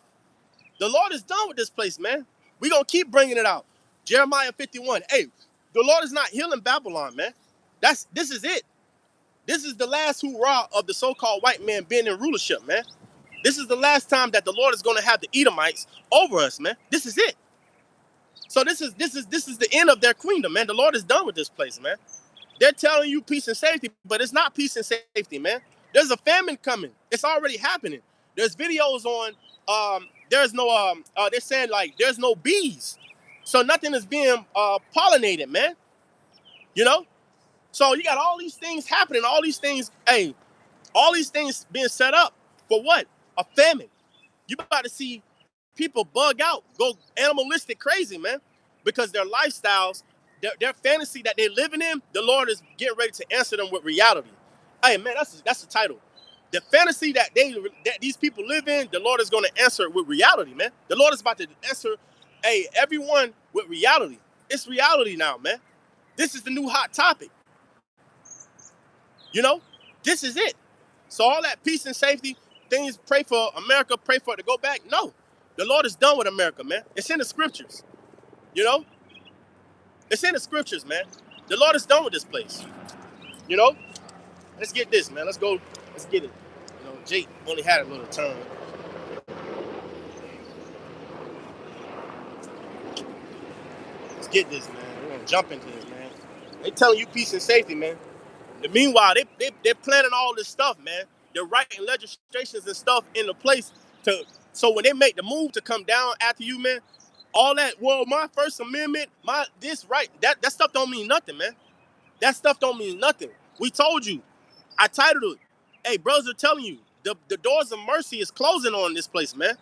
The Lord is done with this place, man. We gonna keep bringing it out. Jeremiah 51. Hey, the Lord is not healing Babylon, man. This is it. This is the last hoorah of the so-called white man being in rulership, man. This is the last time that the Lord is going to have the Edomites over us, man. This is it. So this is the end of their queendom, man. The Lord is done with this place, man. They're telling you peace and safety, but it's not peace and safety, man. There's a famine coming. It's already happening. There's videos on. There's no. They're saying like there's no bees, so nothing is being pollinated, man. You know. So you got all these things happening, all these things being set up for what? A famine. You about to see people bug out, go animalistic crazy, man, because their lifestyles, their fantasy that they're living in, the Lord is getting ready to answer them with reality. Hey, man, that's the title. The fantasy that these people live in, the Lord is going to answer it with reality, man. The Lord is about to answer, everyone with reality. It's reality now, man. This is the new hot topic. This is it. So all that peace and safety things, pray for America, pray for it to go back. No, the Lord is done with America, man. It's in the scriptures. It's in the scriptures, man. The Lord is done with this place. Let's get this, man. Let's go. Let's get it. Jake only had a little turn. Let's get this, man. We're gonna jump into this, man. They telling you peace and safety, man. And meanwhile, they're planning all this stuff, man. They're writing legislations and stuff into place so when they make the move to come down after you, man, all that, my First Amendment, that stuff don't mean nothing, man. That stuff don't mean nothing. We told you. I titled it, hey, brothers are telling you, the doors of mercy is closing on this place, man.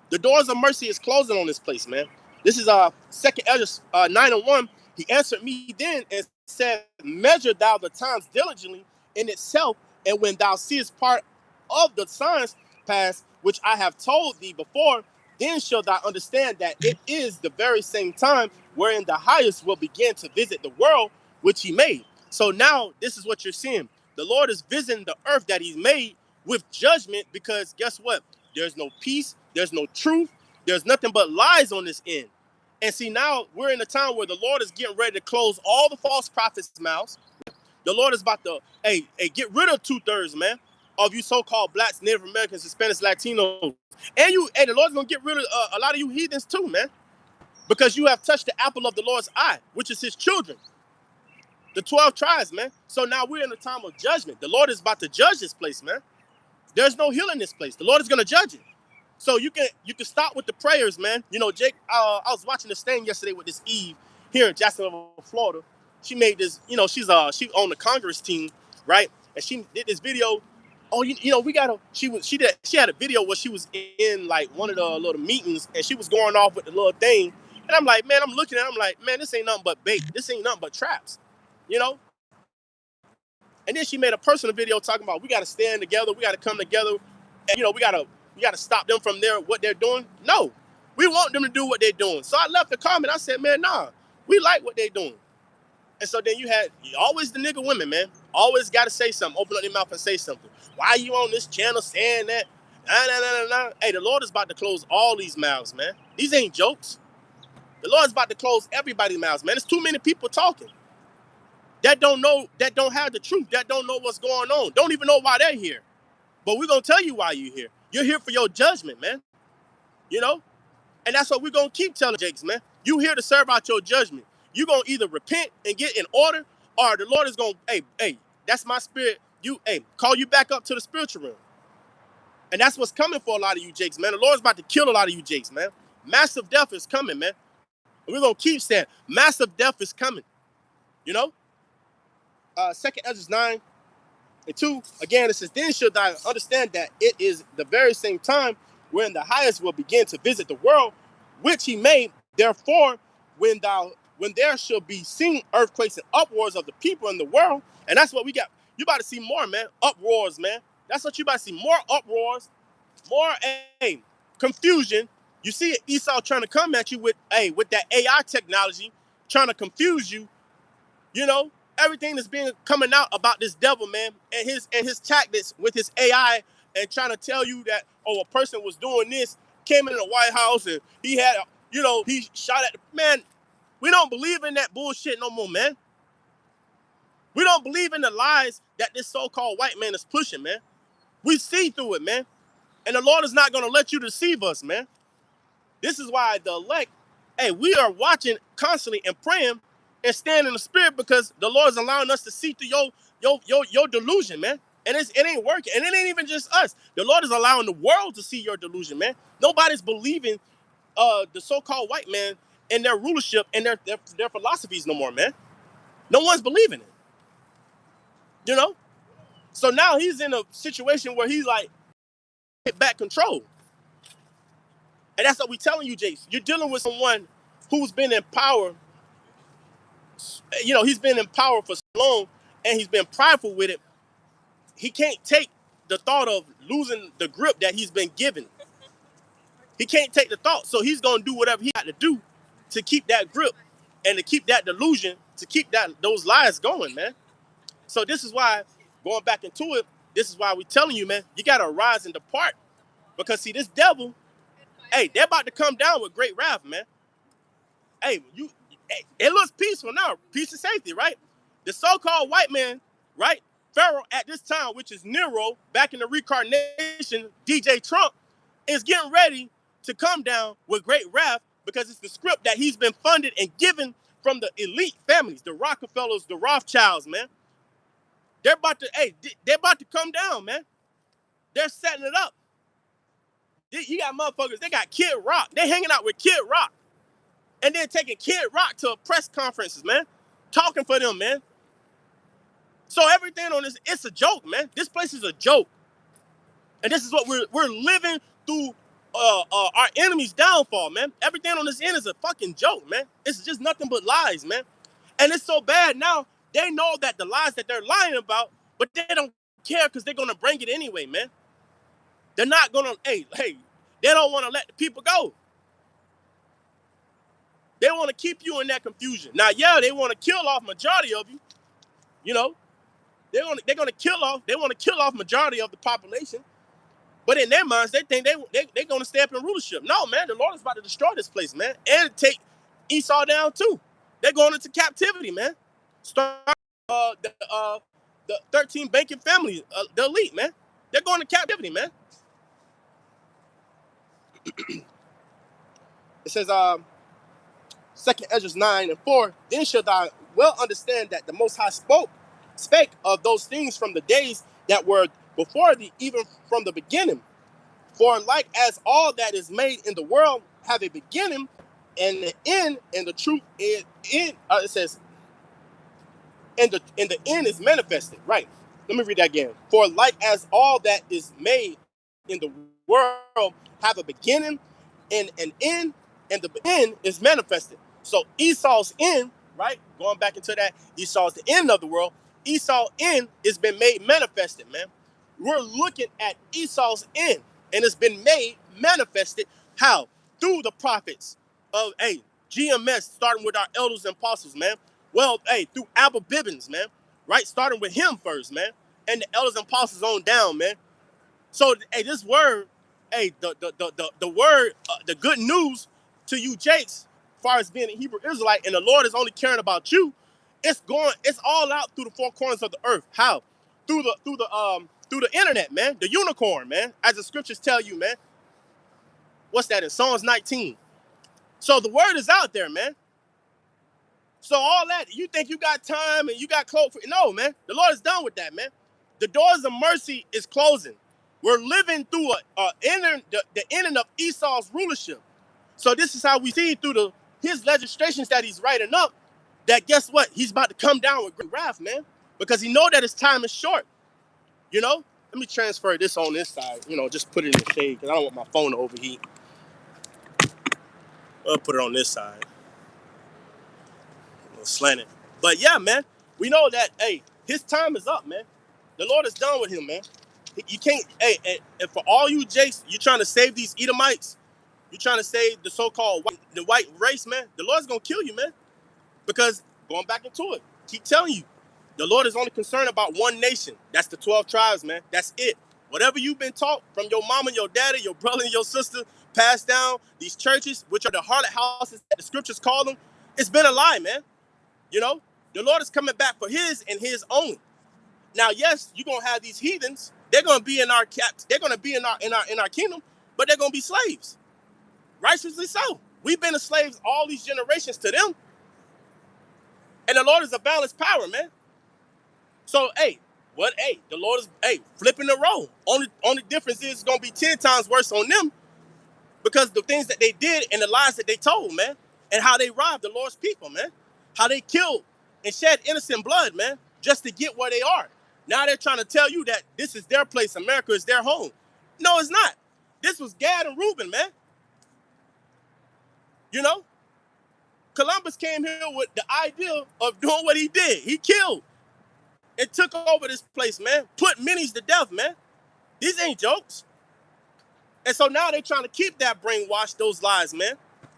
The doors of mercy is closing on this place, man. This is 2 Ezra 9:1. He answered me then and said, measure thou the times diligently in itself, and when thou seest part of the signs pass, which I have told thee before, then shalt thou understand that it is the very same time wherein the highest will begin to visit the world which he made. So now this is what you're seeing. The Lord is visiting the earth that he's made with judgment, because guess what? There's no peace, there's no truth, there's nothing but lies on this end. And see, now we're in a time where the Lord is getting ready to close all the false prophets' mouths. The Lord is about to, get rid of 2/3, man, of you so-called blacks, Native Americans, Hispanics, Latinos. And the Lord's going to get rid of a lot of you heathens too, man, because you have touched the apple of the Lord's eye, which is his children, the 12 tribes, man. So now we're in a time of judgment. The Lord is about to judge this place, man. There's no healing in this place. The Lord is going to judge it. So you can stop with the prayers, man. Jake, I was watching this thing yesterday with this Eve here in Jacksonville, Florida. She made this, she's on the Congress team, right? And she did this video. Oh, she had a video where she was in like one of the little meetings and she was going off with the little thing. And I'm like, man, I'm looking at it, I'm like, man, this ain't nothing but bait. This ain't nothing but traps, And then she made a personal video talking about we got to stand together, we got to come together, and we got to stop them from what they're doing. No, we want them to do what they're doing. So I left a comment. I said, man, nah, we like what they're doing. And so then you always the nigga women, man. Always got to say something. Open up your mouth and say something. Why are you on this channel saying that? Nah. Hey, the Lord is about to close all these mouths, man. These ain't jokes. The Lord's about to close everybody's mouths, man. There's too many people talking that don't know, that don't have the truth, that don't know what's going on, don't even know why they're here. But we're going to tell you why you're here. You're here for your judgment, man. You know? And that's what we're going to keep telling Jakes, man. You here to serve out your judgment. You're going to either repent and get in order, or the Lord is going to, hey, that's my spirit. Call you back up to the spiritual realm. And that's what's coming for a lot of you Jakes, man. The Lord's about to kill a lot of you Jakes, man. Massive death is coming, man. And we're going to keep saying, massive death is coming. You know? 2nd Ezra 9:2, again, it says, then shall thou understand that it is the very same time when the highest will begin to visit the world, which he made. Therefore, when there shall be seen earthquakes and uproars of the people in the world, and that's what we got. You about to see more, man. Uproars, man. That's what you about to see. More uproars, more confusion. You see Esau trying to come at you with that AI technology, trying to confuse you. You know, everything that's being coming out about this devil, man, and his tactics with his AI, and trying to tell you that, oh, a person was doing this, came in the White House, and he had, he shot at the man. We don't believe in that bullshit no more, man. We don't believe in the lies that this so-called white man is pushing, man. We see through it, man. And the Lord is not going to let you deceive us, man. This is why the elect, we are watching constantly and praying and stand in the spirit, because the Lord is allowing us to see through your delusion, man. And it ain't working. And it ain't even just us. The Lord is allowing the world to see your delusion, man. Nobody's believing the so-called white man and their rulership and their philosophies no more, man. No one's believing it. You know? So now he's in a situation where he's like, get back control. And that's what we're telling you, Jace. You're dealing with someone who's been in power. He's been in power for so long, and he's been prideful with it. He can't take the thought of losing the grip that he's been given. He can't take the thought. So he's going to do whatever he got to do to keep that grip and to keep that delusion, to keep those lies going, man. So this is why, going back into it, this is why we're telling you, man, you got to rise and depart. Because, see, this devil, they're about to come down with great wrath, man. It looks peaceful now, peace and safety, right? The so-called white man, right? Pharaoh at this time, which is Nero, back in the reincarnation, DJ Trump, is getting ready to come down with great wrath, because it's the script that he's been funded and given from the elite families, the Rockefellers, the Rothschilds, man. They're about to come down, man. They're setting it up. You got motherfuckers, they got Kid Rock. They hanging out with Kid Rock. And then taking Kid Rock to press conferences, man. Talking for them, man. So everything on this, it's a joke, man. This place is a joke. And this is what we're living through our enemy's downfall, man. Everything on this end is a fucking joke, man. It's just nothing but lies, man. And it's so bad now, they know that the lies that they're lying about, but they don't care, because they're going to bring it anyway, man. They're not going to, they don't want to let the people go. They want to keep you in that confusion. Now, they want to kill off majority of you. You know, they want to kill off majority of the population. But in their minds, they think they're going to stay up in rulership. No, man, the Lord is about to destroy this place, man, and take Esau down too. They're going into captivity, man. Start the 13 banking family, the elite, man. They're going to captivity, man. It says, 2nd Ezra 9:4, then shall thou well understand that the Most High spake of those things from the days that were before thee, even from the beginning. For like as all that is made in the world have a beginning and the end, and the truth is it says, and the end is manifested. Right. Let me read that again. For like as all that is made in the world have a beginning and an end, and the end is manifested. So Esau's end, right? Going back into that, Esau's the end of the world. Esau's end has been made manifested, man. We're looking at Esau's end, and it's been made manifested. How? Through the prophets of GMS, starting with our elders and apostles, man. Well, through Abba Bibbins, man. Right? Starting with him first, man. And the elders and apostles on down, man. So, this word, the word, the good news to you Jakes far as being a Hebrew Israelite, and the Lord is only caring about you, it's all out through the four corners of the earth. How? Through the internet, man. The unicorn, man. As the scriptures tell you, man. What's that in Psalms 19? So the word is out there, man. So all that, you think you got time and you got clothes for, no, man. The Lord is done with that, man. The doors of mercy is closing. We're living through the ending of Esau's rulership. So this is how we see through his legislations that he's writing up, that guess what? He's about to come down with great wrath, man. Because he know that his time is short. You know? Let me transfer this on this side. You know, just put it in the shade because I don't want my phone to overheat. I'll put it on this side. Slanted. But yeah, man, we know that, hey, his time is up, man. The Lord is done with him, man. You can't, hey, and for all you Jakes, you trying to save these Edomites, you trying to save the so-called white race, man, the Lord's going to kill you, man. Because, going back into it, keep telling you, the Lord is only concerned about one nation. That's the 12 tribes, man. That's it. Whatever you've been taught from your mama, your daddy, your brother, and your sister, passed down, these churches, which are the harlot houses that the scriptures call them, it's been a lie, man. You know, the Lord is coming back for his and his own. Now, yes, you're gonna have these heathens. They're gonna be in our they're gonna be in our kingdom, but they're gonna be slaves. Righteously so. We've been slaves all these generations to them. And the Lord is a balanced power, man. So, the Lord is flipping the role. Only difference is it's gonna be 10 times worse on them because the things that they did and the lies that they told, man, and how they robbed the Lord's people, man. How they killed and shed innocent blood, man, just to get where they are. Now they're trying to tell you that this is their place, America is their home. No, it's not. This was Gad and Reuben, man. You know? Columbus came here with the idea of doing what he did. He killed and took over this place, man. Put minis to death, man. These ain't jokes. And so now they're trying to keep that brainwash, those lies, man.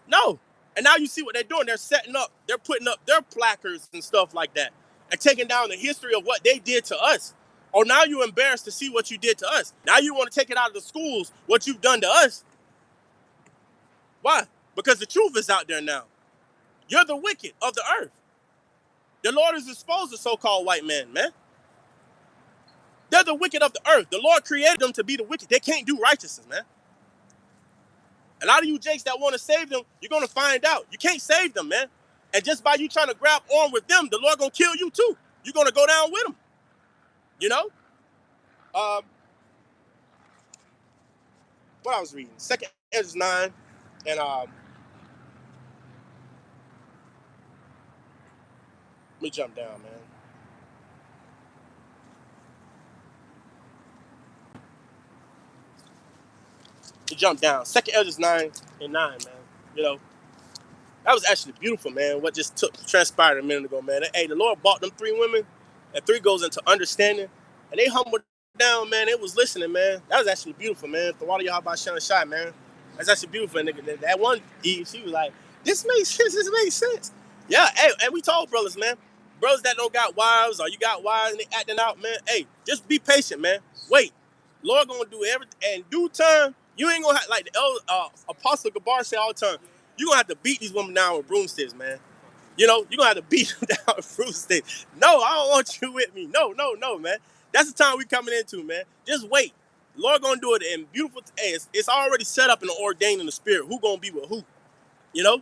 No. And now you see what they're doing. They're putting up their placards and stuff like that and taking down the history of what they did to us. Or now you're embarrassed to see what you did to us. Now you want to take it out of the schools, what you've done to us. Why? Because the truth is out there now. You're the wicked of the earth. The Lord has exposed the so-called white man, man. They're the wicked of the earth. The Lord created them to be the wicked. They can't do righteousness, man. A lot of you Jakes that want to save them, you're going to find out. You can't save them, man. And just by you trying to grab on with them, the Lord going to kill you too. You're going to go down with them. You know? What I was reading. 2 Ezra 9. And let me jump down, man. To jump down. 2 Ezra 9 and 9, man. You know, that was actually beautiful, man. What just transpired a minute ago, man. Hey, the Lord bought them 3 women, and 3 goes into understanding, and they humbled down, man. They was listening, man. That was actually beautiful, man. The water y'all about Shannon Shai, man. That's actually beautiful, nigga. That one Eve, she was like, this makes sense. This makes sense. Yeah, hey, and we told brothers, man. Brothers that don't got wives, or you got wives and they acting out, man. Hey, just be patient, man. Wait. Lord gonna do everything. And due time, you ain't gonna have, like the Apostle Gabar say all the time, you're gonna have to beat these women down with broomsticks, man. You know, you're gonna have to beat them down with broomsticks. No, I don't want you with me. No, man. That's the time we coming into, man. Just wait. Lord gonna do it in beautiful. Hey, it's already set up and ordained in the spirit. Who gonna be with who? You know?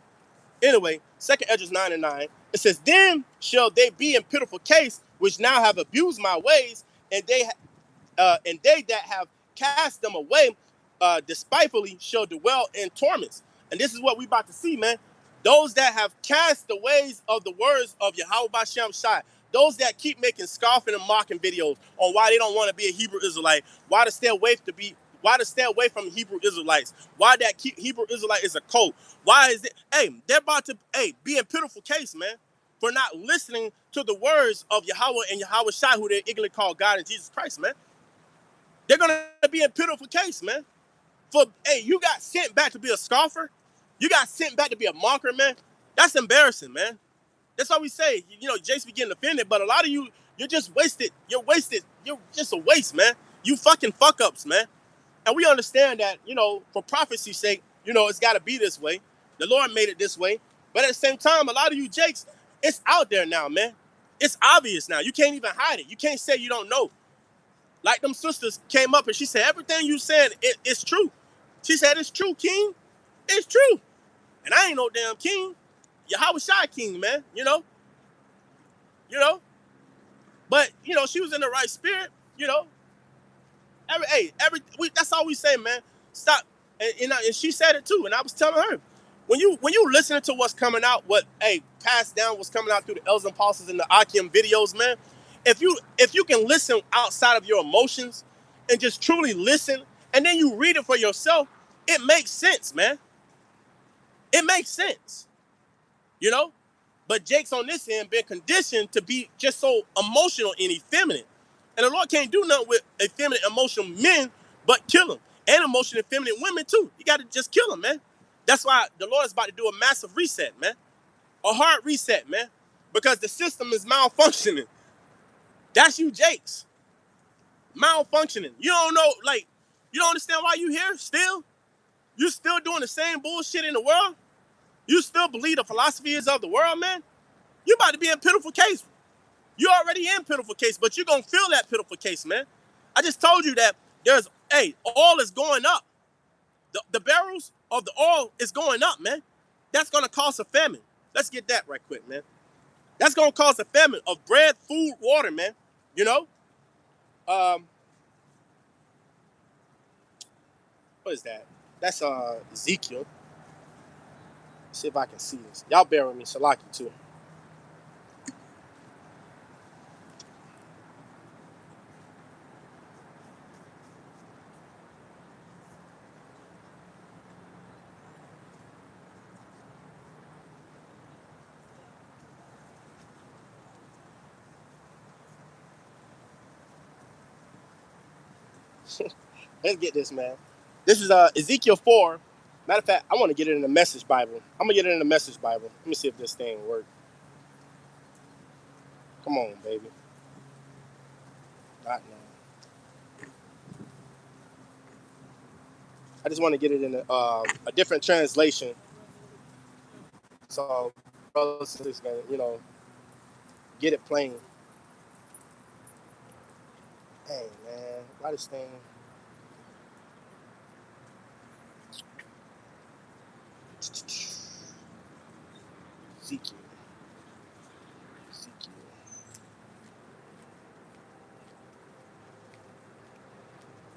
Anyway, 2 Ezra 9 and 9. It says, then shall they be in pitiful case, which now have abused my ways, and they that have cast them away despitefully shall dwell in torments. And this is what we about to see, man. Those that have cast the ways of the words of Yahweh B'Shem Shai, those that keep making scoffing and mocking videos on why they don't want to be a Hebrew Israelite, why to stay away from Hebrew Israelites, why that Hebrew Israelite is a cult, why is it, they're about to, be in pitiful case, man, for not listening to the words of Yahweh and Yahweh Shai, who they ignorantly call God and Jesus Christ, man. They're going to be in pitiful case, man. For, you got sent back to be a scoffer. You got sent back to be a mocker, man. That's embarrassing, man. That's why we say, you know, Jace be getting offended, but a lot of you, you're just wasted. You're wasted. You're just a waste, man. You fucking fuck-ups, man. And we understand that, you know, for prophecy's sake, you know, it's got to be this way. The Lord made it this way. But at the same time, a lot of you Jakes, it's out there now, man. It's obvious now. You can't even hide it. You can't say you don't know. Like them sisters came up and she said, everything you said, it's true. She said, it's true, King. It's true. And I ain't no damn king. Yahweh Shai king, man. You know. But, she was in the right spirit, that's all we say, man. Stop. And she said it too. And I was telling her, when you listening to what's coming out, passed down, what's coming out through the elders and apostles and the Akim videos, man. If you can listen outside of your emotions and just truly listen, and then you read it for yourself, it makes sense, man. It makes sense, But Jake's on this end been conditioned to be just so emotional and effeminate. And the Lord can't do nothing with effeminate, emotional men, but kill them. And emotional, effeminate women, too. You got to just kill them, man. That's why the Lord is about to do a massive reset, man. A hard reset, man. Because the system is malfunctioning. That's you, Jakes. Malfunctioning. You don't know, you don't understand why you here still? You still doing the same bullshit in the world? You still believe the philosophy is of the world, man? You about to be in pitiful case. You're already in pitiful case, but you're going to feel that pitiful case, man. I just told you that oil is going up. The barrels of the oil is going up, man. That's going to cause a famine. Let's get that right quick, man. That's going to cause a famine of bread, food, water, man. What is that? That's Ezekiel. Let's see if I can see this. Y'all bear with me, Shalaki, too. Let's get this, man. This is Ezekiel 4. Matter of fact, I want to get it in the Message Bible. I'm going to get it in the Message Bible. Let me see if this thing works. Come on, baby. Not now. I just want to get it in a different translation. So, brothers and sisters, get it plain. Hey, man. Why this thing? Ezekiel.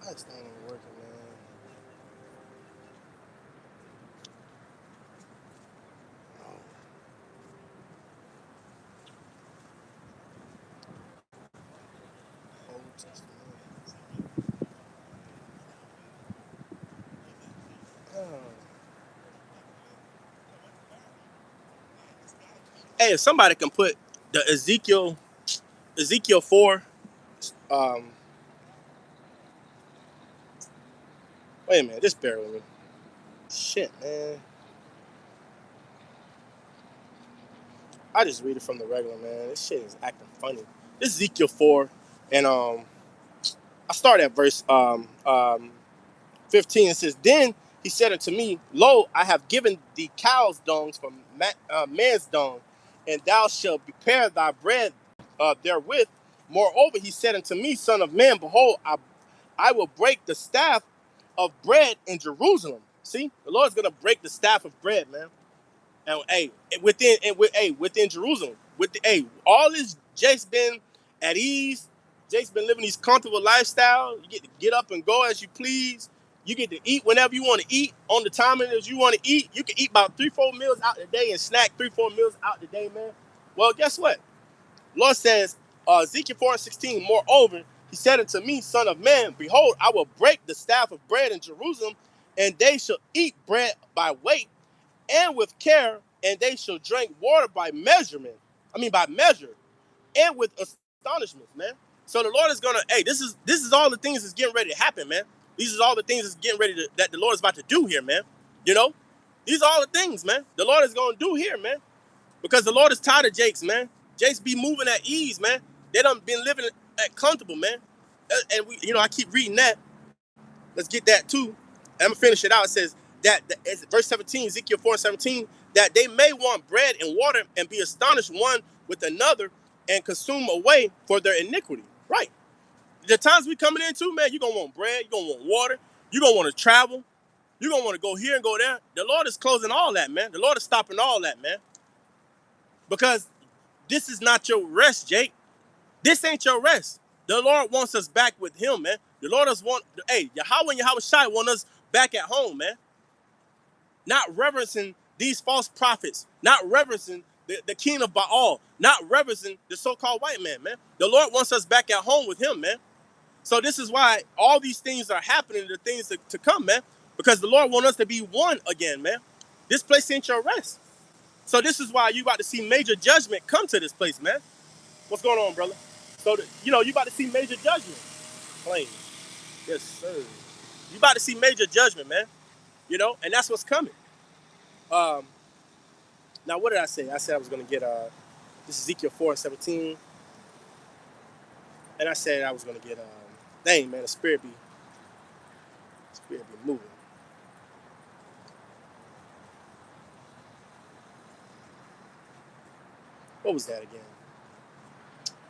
Why this thing ain't working, man? Old Testament. Hey, if somebody can put the Ezekiel 4, wait a minute, just bear with me. Shit, man. I just read it from the regular, man. This shit is acting funny. This is Ezekiel 4, and I start at verse 15. It says, "Then he said unto me, Lo, I have given thee cow's dung for man's dung, and thou shalt prepare thy bread therewith. Moreover, he said unto me, Son of man, behold, I will break the staff of bread in Jerusalem." See, the Lord's gonna break the staff of bread, man. And within Jerusalem, all this Jake's been at ease. Jake's been living these comfortable lifestyle. You get to get up and go as you please. You get to eat whenever you want to eat on the timing as you want to eat. You can eat about 3-4 meals out the day and snack 3-4 meals out the day, man. Well, guess what? Lord says, Ezekiel 4:16, moreover, he said unto me, Son of man, behold, I will break the staff of bread in Jerusalem, and they shall eat bread by weight and with care, and they shall drink water by measure, and with astonishment, man. So the Lord is gonna, this is all the things that's getting ready to happen, man. These are all the things that's getting ready that the Lord is about to do here, man. These are all the things, man, the Lord is gonna do here, man. Because the Lord is tired of Jakes, man. Jakes be moving at ease, man. They done been living at comfortable, man. And we, I keep reading that. Let's get that too. I'm gonna finish it out. It says that verse 17, Ezekiel 4:17, that they may want bread and water and be astonished one with another and consume away for their iniquity. Right. The times we coming into, man, you're going to want bread, you're going to want water, you're going to want to travel, you're going to want to go here and go there. The Lord is closing all that, man. The Lord is stopping all that, man. Because this is not your rest, Jake. This ain't your rest. The Lord wants us back with him, man. The Lord does want, Yahweh and Yahweh Shai want us back at home, man. Not reverencing these false prophets, not reverencing the king of Baal, not reverencing the so-called white man, man. The Lord wants us back at home with him, man. So this is why all these things are happening, the things to come, man. Because the Lord wants us to be one again, man. This place ain't your rest. So this is why you about to see major judgment come to this place, man. What's going on, brother? So, you about to see major judgment. Plain. Yes, sir. You about to see major judgment, man. And that's what's coming. Now, what did I say? I said I was going to get, this is Ezekiel 4:17. And I said I was going to get, dang, man, the spirit be moving. What was that again?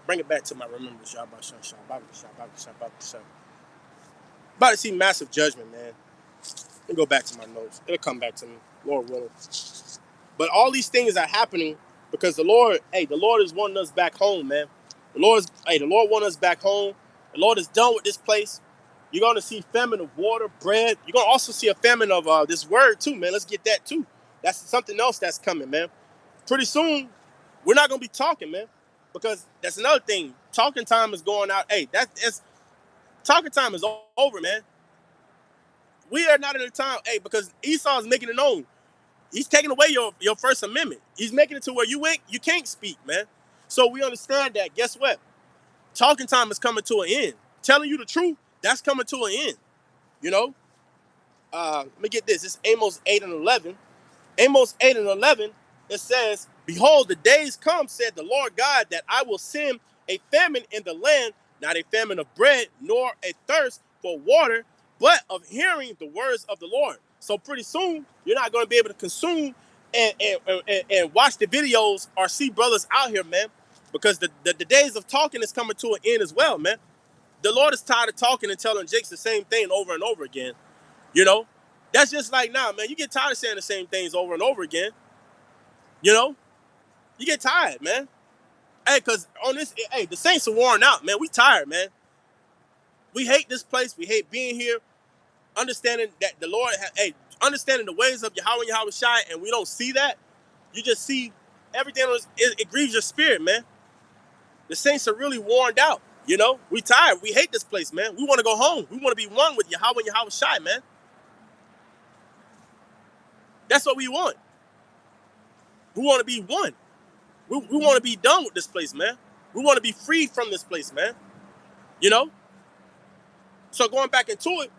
Bring it back to my remembrance. About to see massive judgment, man. Let me go back to my notes. It'll come back to me, Lord willing. But all these things are happening because the Lord is wanting us back home, man. The Lord wants us back home. The Lord is done with this place. You're going to see famine of water, bread. You're going to also see a famine of this word too, man. Let's get that too. That's something else that's coming, man. Pretty soon, we're not going to be talking, man. Because that's another thing. Talking time is going out. Talking time is over, man. We are not in a time, because Esau is making it known. He's taking away your First Amendment. He's making it to where you can't speak, man. So we understand that. Guess what? Talking time is coming to an end. Telling you the truth, that's coming to an end. Let me get this. It's Amos 8:11. Amos 8:11, it says, "Behold, the days come, said the Lord God, that I will send a famine in the land, not a famine of bread, nor a thirst for water, but of hearing the words of the Lord." So pretty soon, you're not going to be able to consume and watch the videos or see brothers out here, man, because the days of talking is coming to an end as well, man. The Lord is tired of talking and telling Jakes the same thing over and over again. That's just like now, man. You get tired of saying the same things over and over again. You get tired, man. Because on this, the Saints are worn out, man. We tired, man. We hate this place. We hate being here. Understanding that the Lord, understanding the ways of Yahweh and Yahweh Shai, and we don't see that. You just see everything. It grieves your spirit, man. The Saints are really worn out. We tired. We hate this place, man. We want to go home. We want to be one with Yahweh and Yahweh Shai, man. That's what we want. We want to be one. We want to be done with this place, man. We want to be freed from this place, man. So going back into it,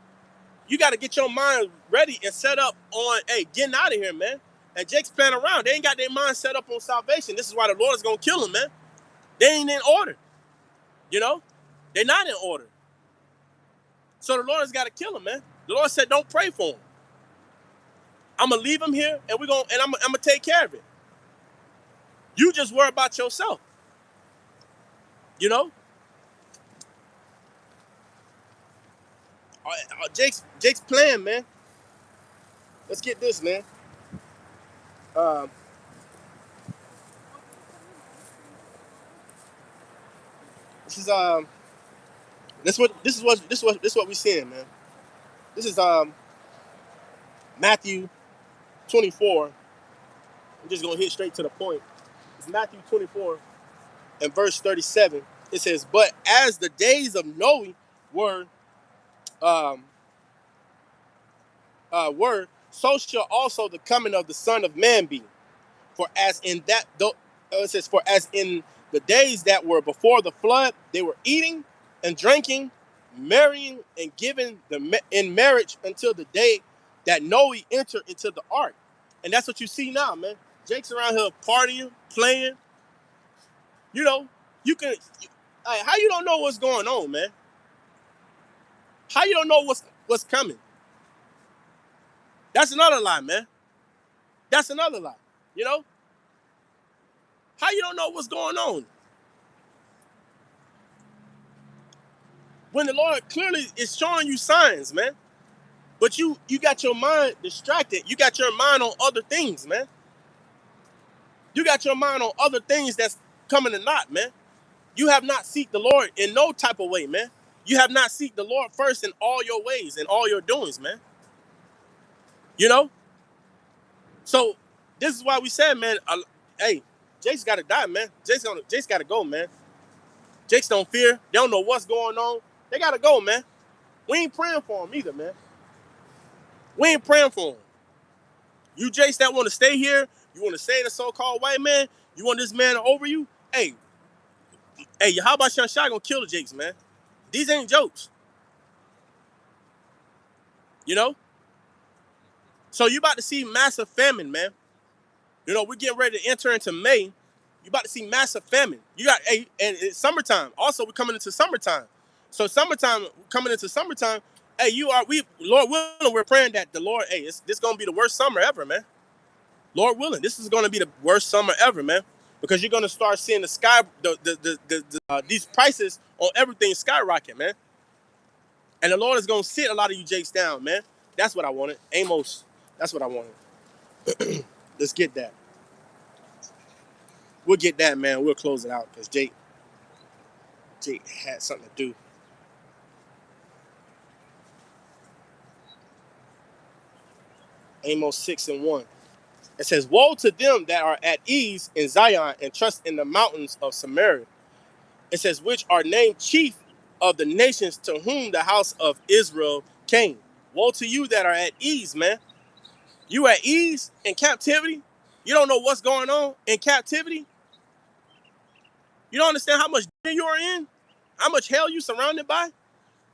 you got to get your mind ready and set up on, getting out of here, man. And Jake's playing around. They ain't got their mind set up on salvation. This is why the Lord is going to kill them, man. They ain't in order. They're not in order. So the Lord has got to kill them, man. The Lord said, don't pray for them. I'm going to leave them here, and I'm going to take care of it. You just worry about yourself. Jake's playing, man. Let's get this, man. This is what we seeing, man. This is Matthew 24. I'm just gonna hit straight to the point. It's Matthew 24 and verse 37. It says, "But as the days of Noah were, so shall also the coming of the Son of Man be. For as in the days that were before the flood, they were eating and drinking, marrying and giving in marriage until the day that Noah entered into the ark." And that's what you see now, man. Jake's around here partying, playing. You can. How you don't know what's going on, man? How you don't know what's coming? That's another lie, man. That's another lie. You know? How you don't know what's going on? When the Lord clearly is showing you signs, man. But you got your mind distracted. You got your mind on other things, man. You got your mind on other things that's coming to naught, man. You have not seeked the Lord in no type of way, man. You have not seeked the Lord first in all your ways and all your doings, man. You know? So this is why we said, man, hey, Jake's got to die, man. Jake's got to go, man. Jake's don't fear. They don't know what's going on. They got to go, man. We ain't praying for him either, man. We ain't praying for him. You Jakes that want to stay here, you want to stay the so-called white man, you want this man over you, hey, how about Shai gonna kill the Jakes, man? These ain't jokes. You know? So you about to see massive famine, man. You know, we're getting ready to enter into May. You about to see massive famine. You got, and it's summertime. Also, we're coming into summertime. So coming into summertime, hey, Lord willing, we're praying that the Lord, hey, this gonna be the worst summer ever, man. Lord willing, this is gonna be the worst summer ever, man. Because you're gonna start seeing these prices on everything skyrocket, man. And the Lord is gonna sit a lot of you Jakes down, man. That's what I wanted. Amos, that's what I wanted. Let's get that. We'll get that, man. We'll close it out because Jake had something to do. Amos 6:1. It says, woe to them that are at ease in Zion and trust in the mountains of Samaria. It says, which are named chief of the nations to whom the house of Israel came. Woe to you that are at ease, man. You at ease in captivity? You don't know what's going on in captivity? You don't understand how much you are in? How much hell you surrounded by?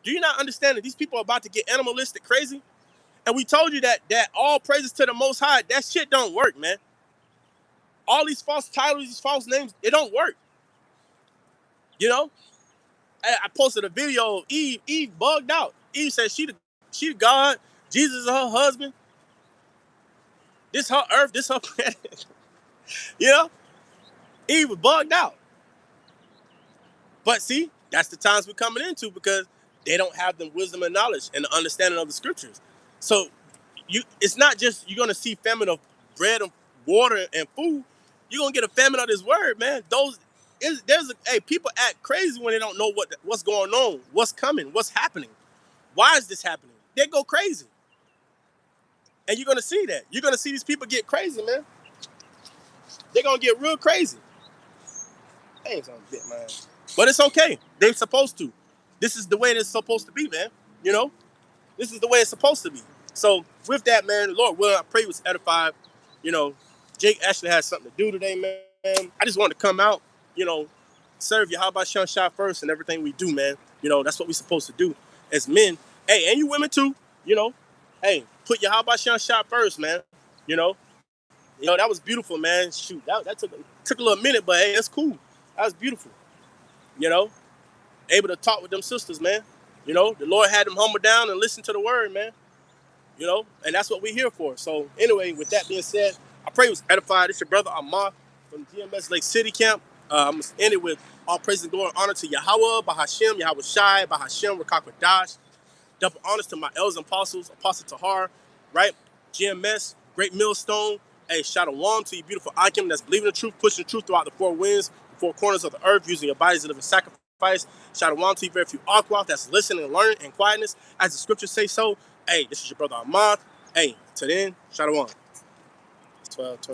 Do you not understand that these people are about to get animalistic crazy? And we told you that all praises to the Most High, that shit don't work, man. All these false titles, these false names, it don't work. You know? I posted a video of Eve. Eve bugged out. Eve said she God. Jesus is her husband. This her earth. This her planet. You know? Eve was bugged out. But see, that's the times we're coming into because they don't have the wisdom and knowledge and the understanding of the scriptures. So it's not just you're going to see famine of bread and water and food. You're going to get a famine of this word, man. People act crazy when they don't know what's going on, what's coming, what's happening. Why is this happening? They go crazy. And you're going to see that. You're going to see these people get crazy, man. They're going to get real crazy. They ain't going to bit my ass. But it's okay. They're supposed to. This is the way it's supposed to be, man. You know? This is the way it's supposed to be. So with that, man, Lord willing, I pray you was edified. You know, Jake actually has something to do today, man. I just wanted to come out, you know, serve Yahweh Shai first and everything we do, man. You know, that's what we're supposed to do as men. Hey, and you women too, you know. Hey, put Yahweh Shai first, man. You know, that was beautiful, man. Shoot, that took a little minute, but hey, that's cool. That was beautiful. You know, able to talk with them sisters, man. You know, the Lord had them humble down and listen to the word, man. You know, and that's what we're here for. So anyway, with that being said, I pray it was edified. It's your brother Amar from GMS Lake City Camp. I'm going to end it with all praise and glory and honor to Yahweh, Bahashem, Yahweh Shai, Bahashem, Rakakwadash. Double honors to my elders and apostles, Apostle Tahar, right? GMS, Great Millstone. Hey, Shalom to you beautiful Akim that's believing the truth, pushing the truth throughout the four winds, the four corners of the earth, using your bodies to live in sacrifice. Shalom to you very few Aqua that's listening and learning in quietness, as the scriptures say so. Hey, this is your brother Ahmad. Hey, to then, Shalom. 12:20.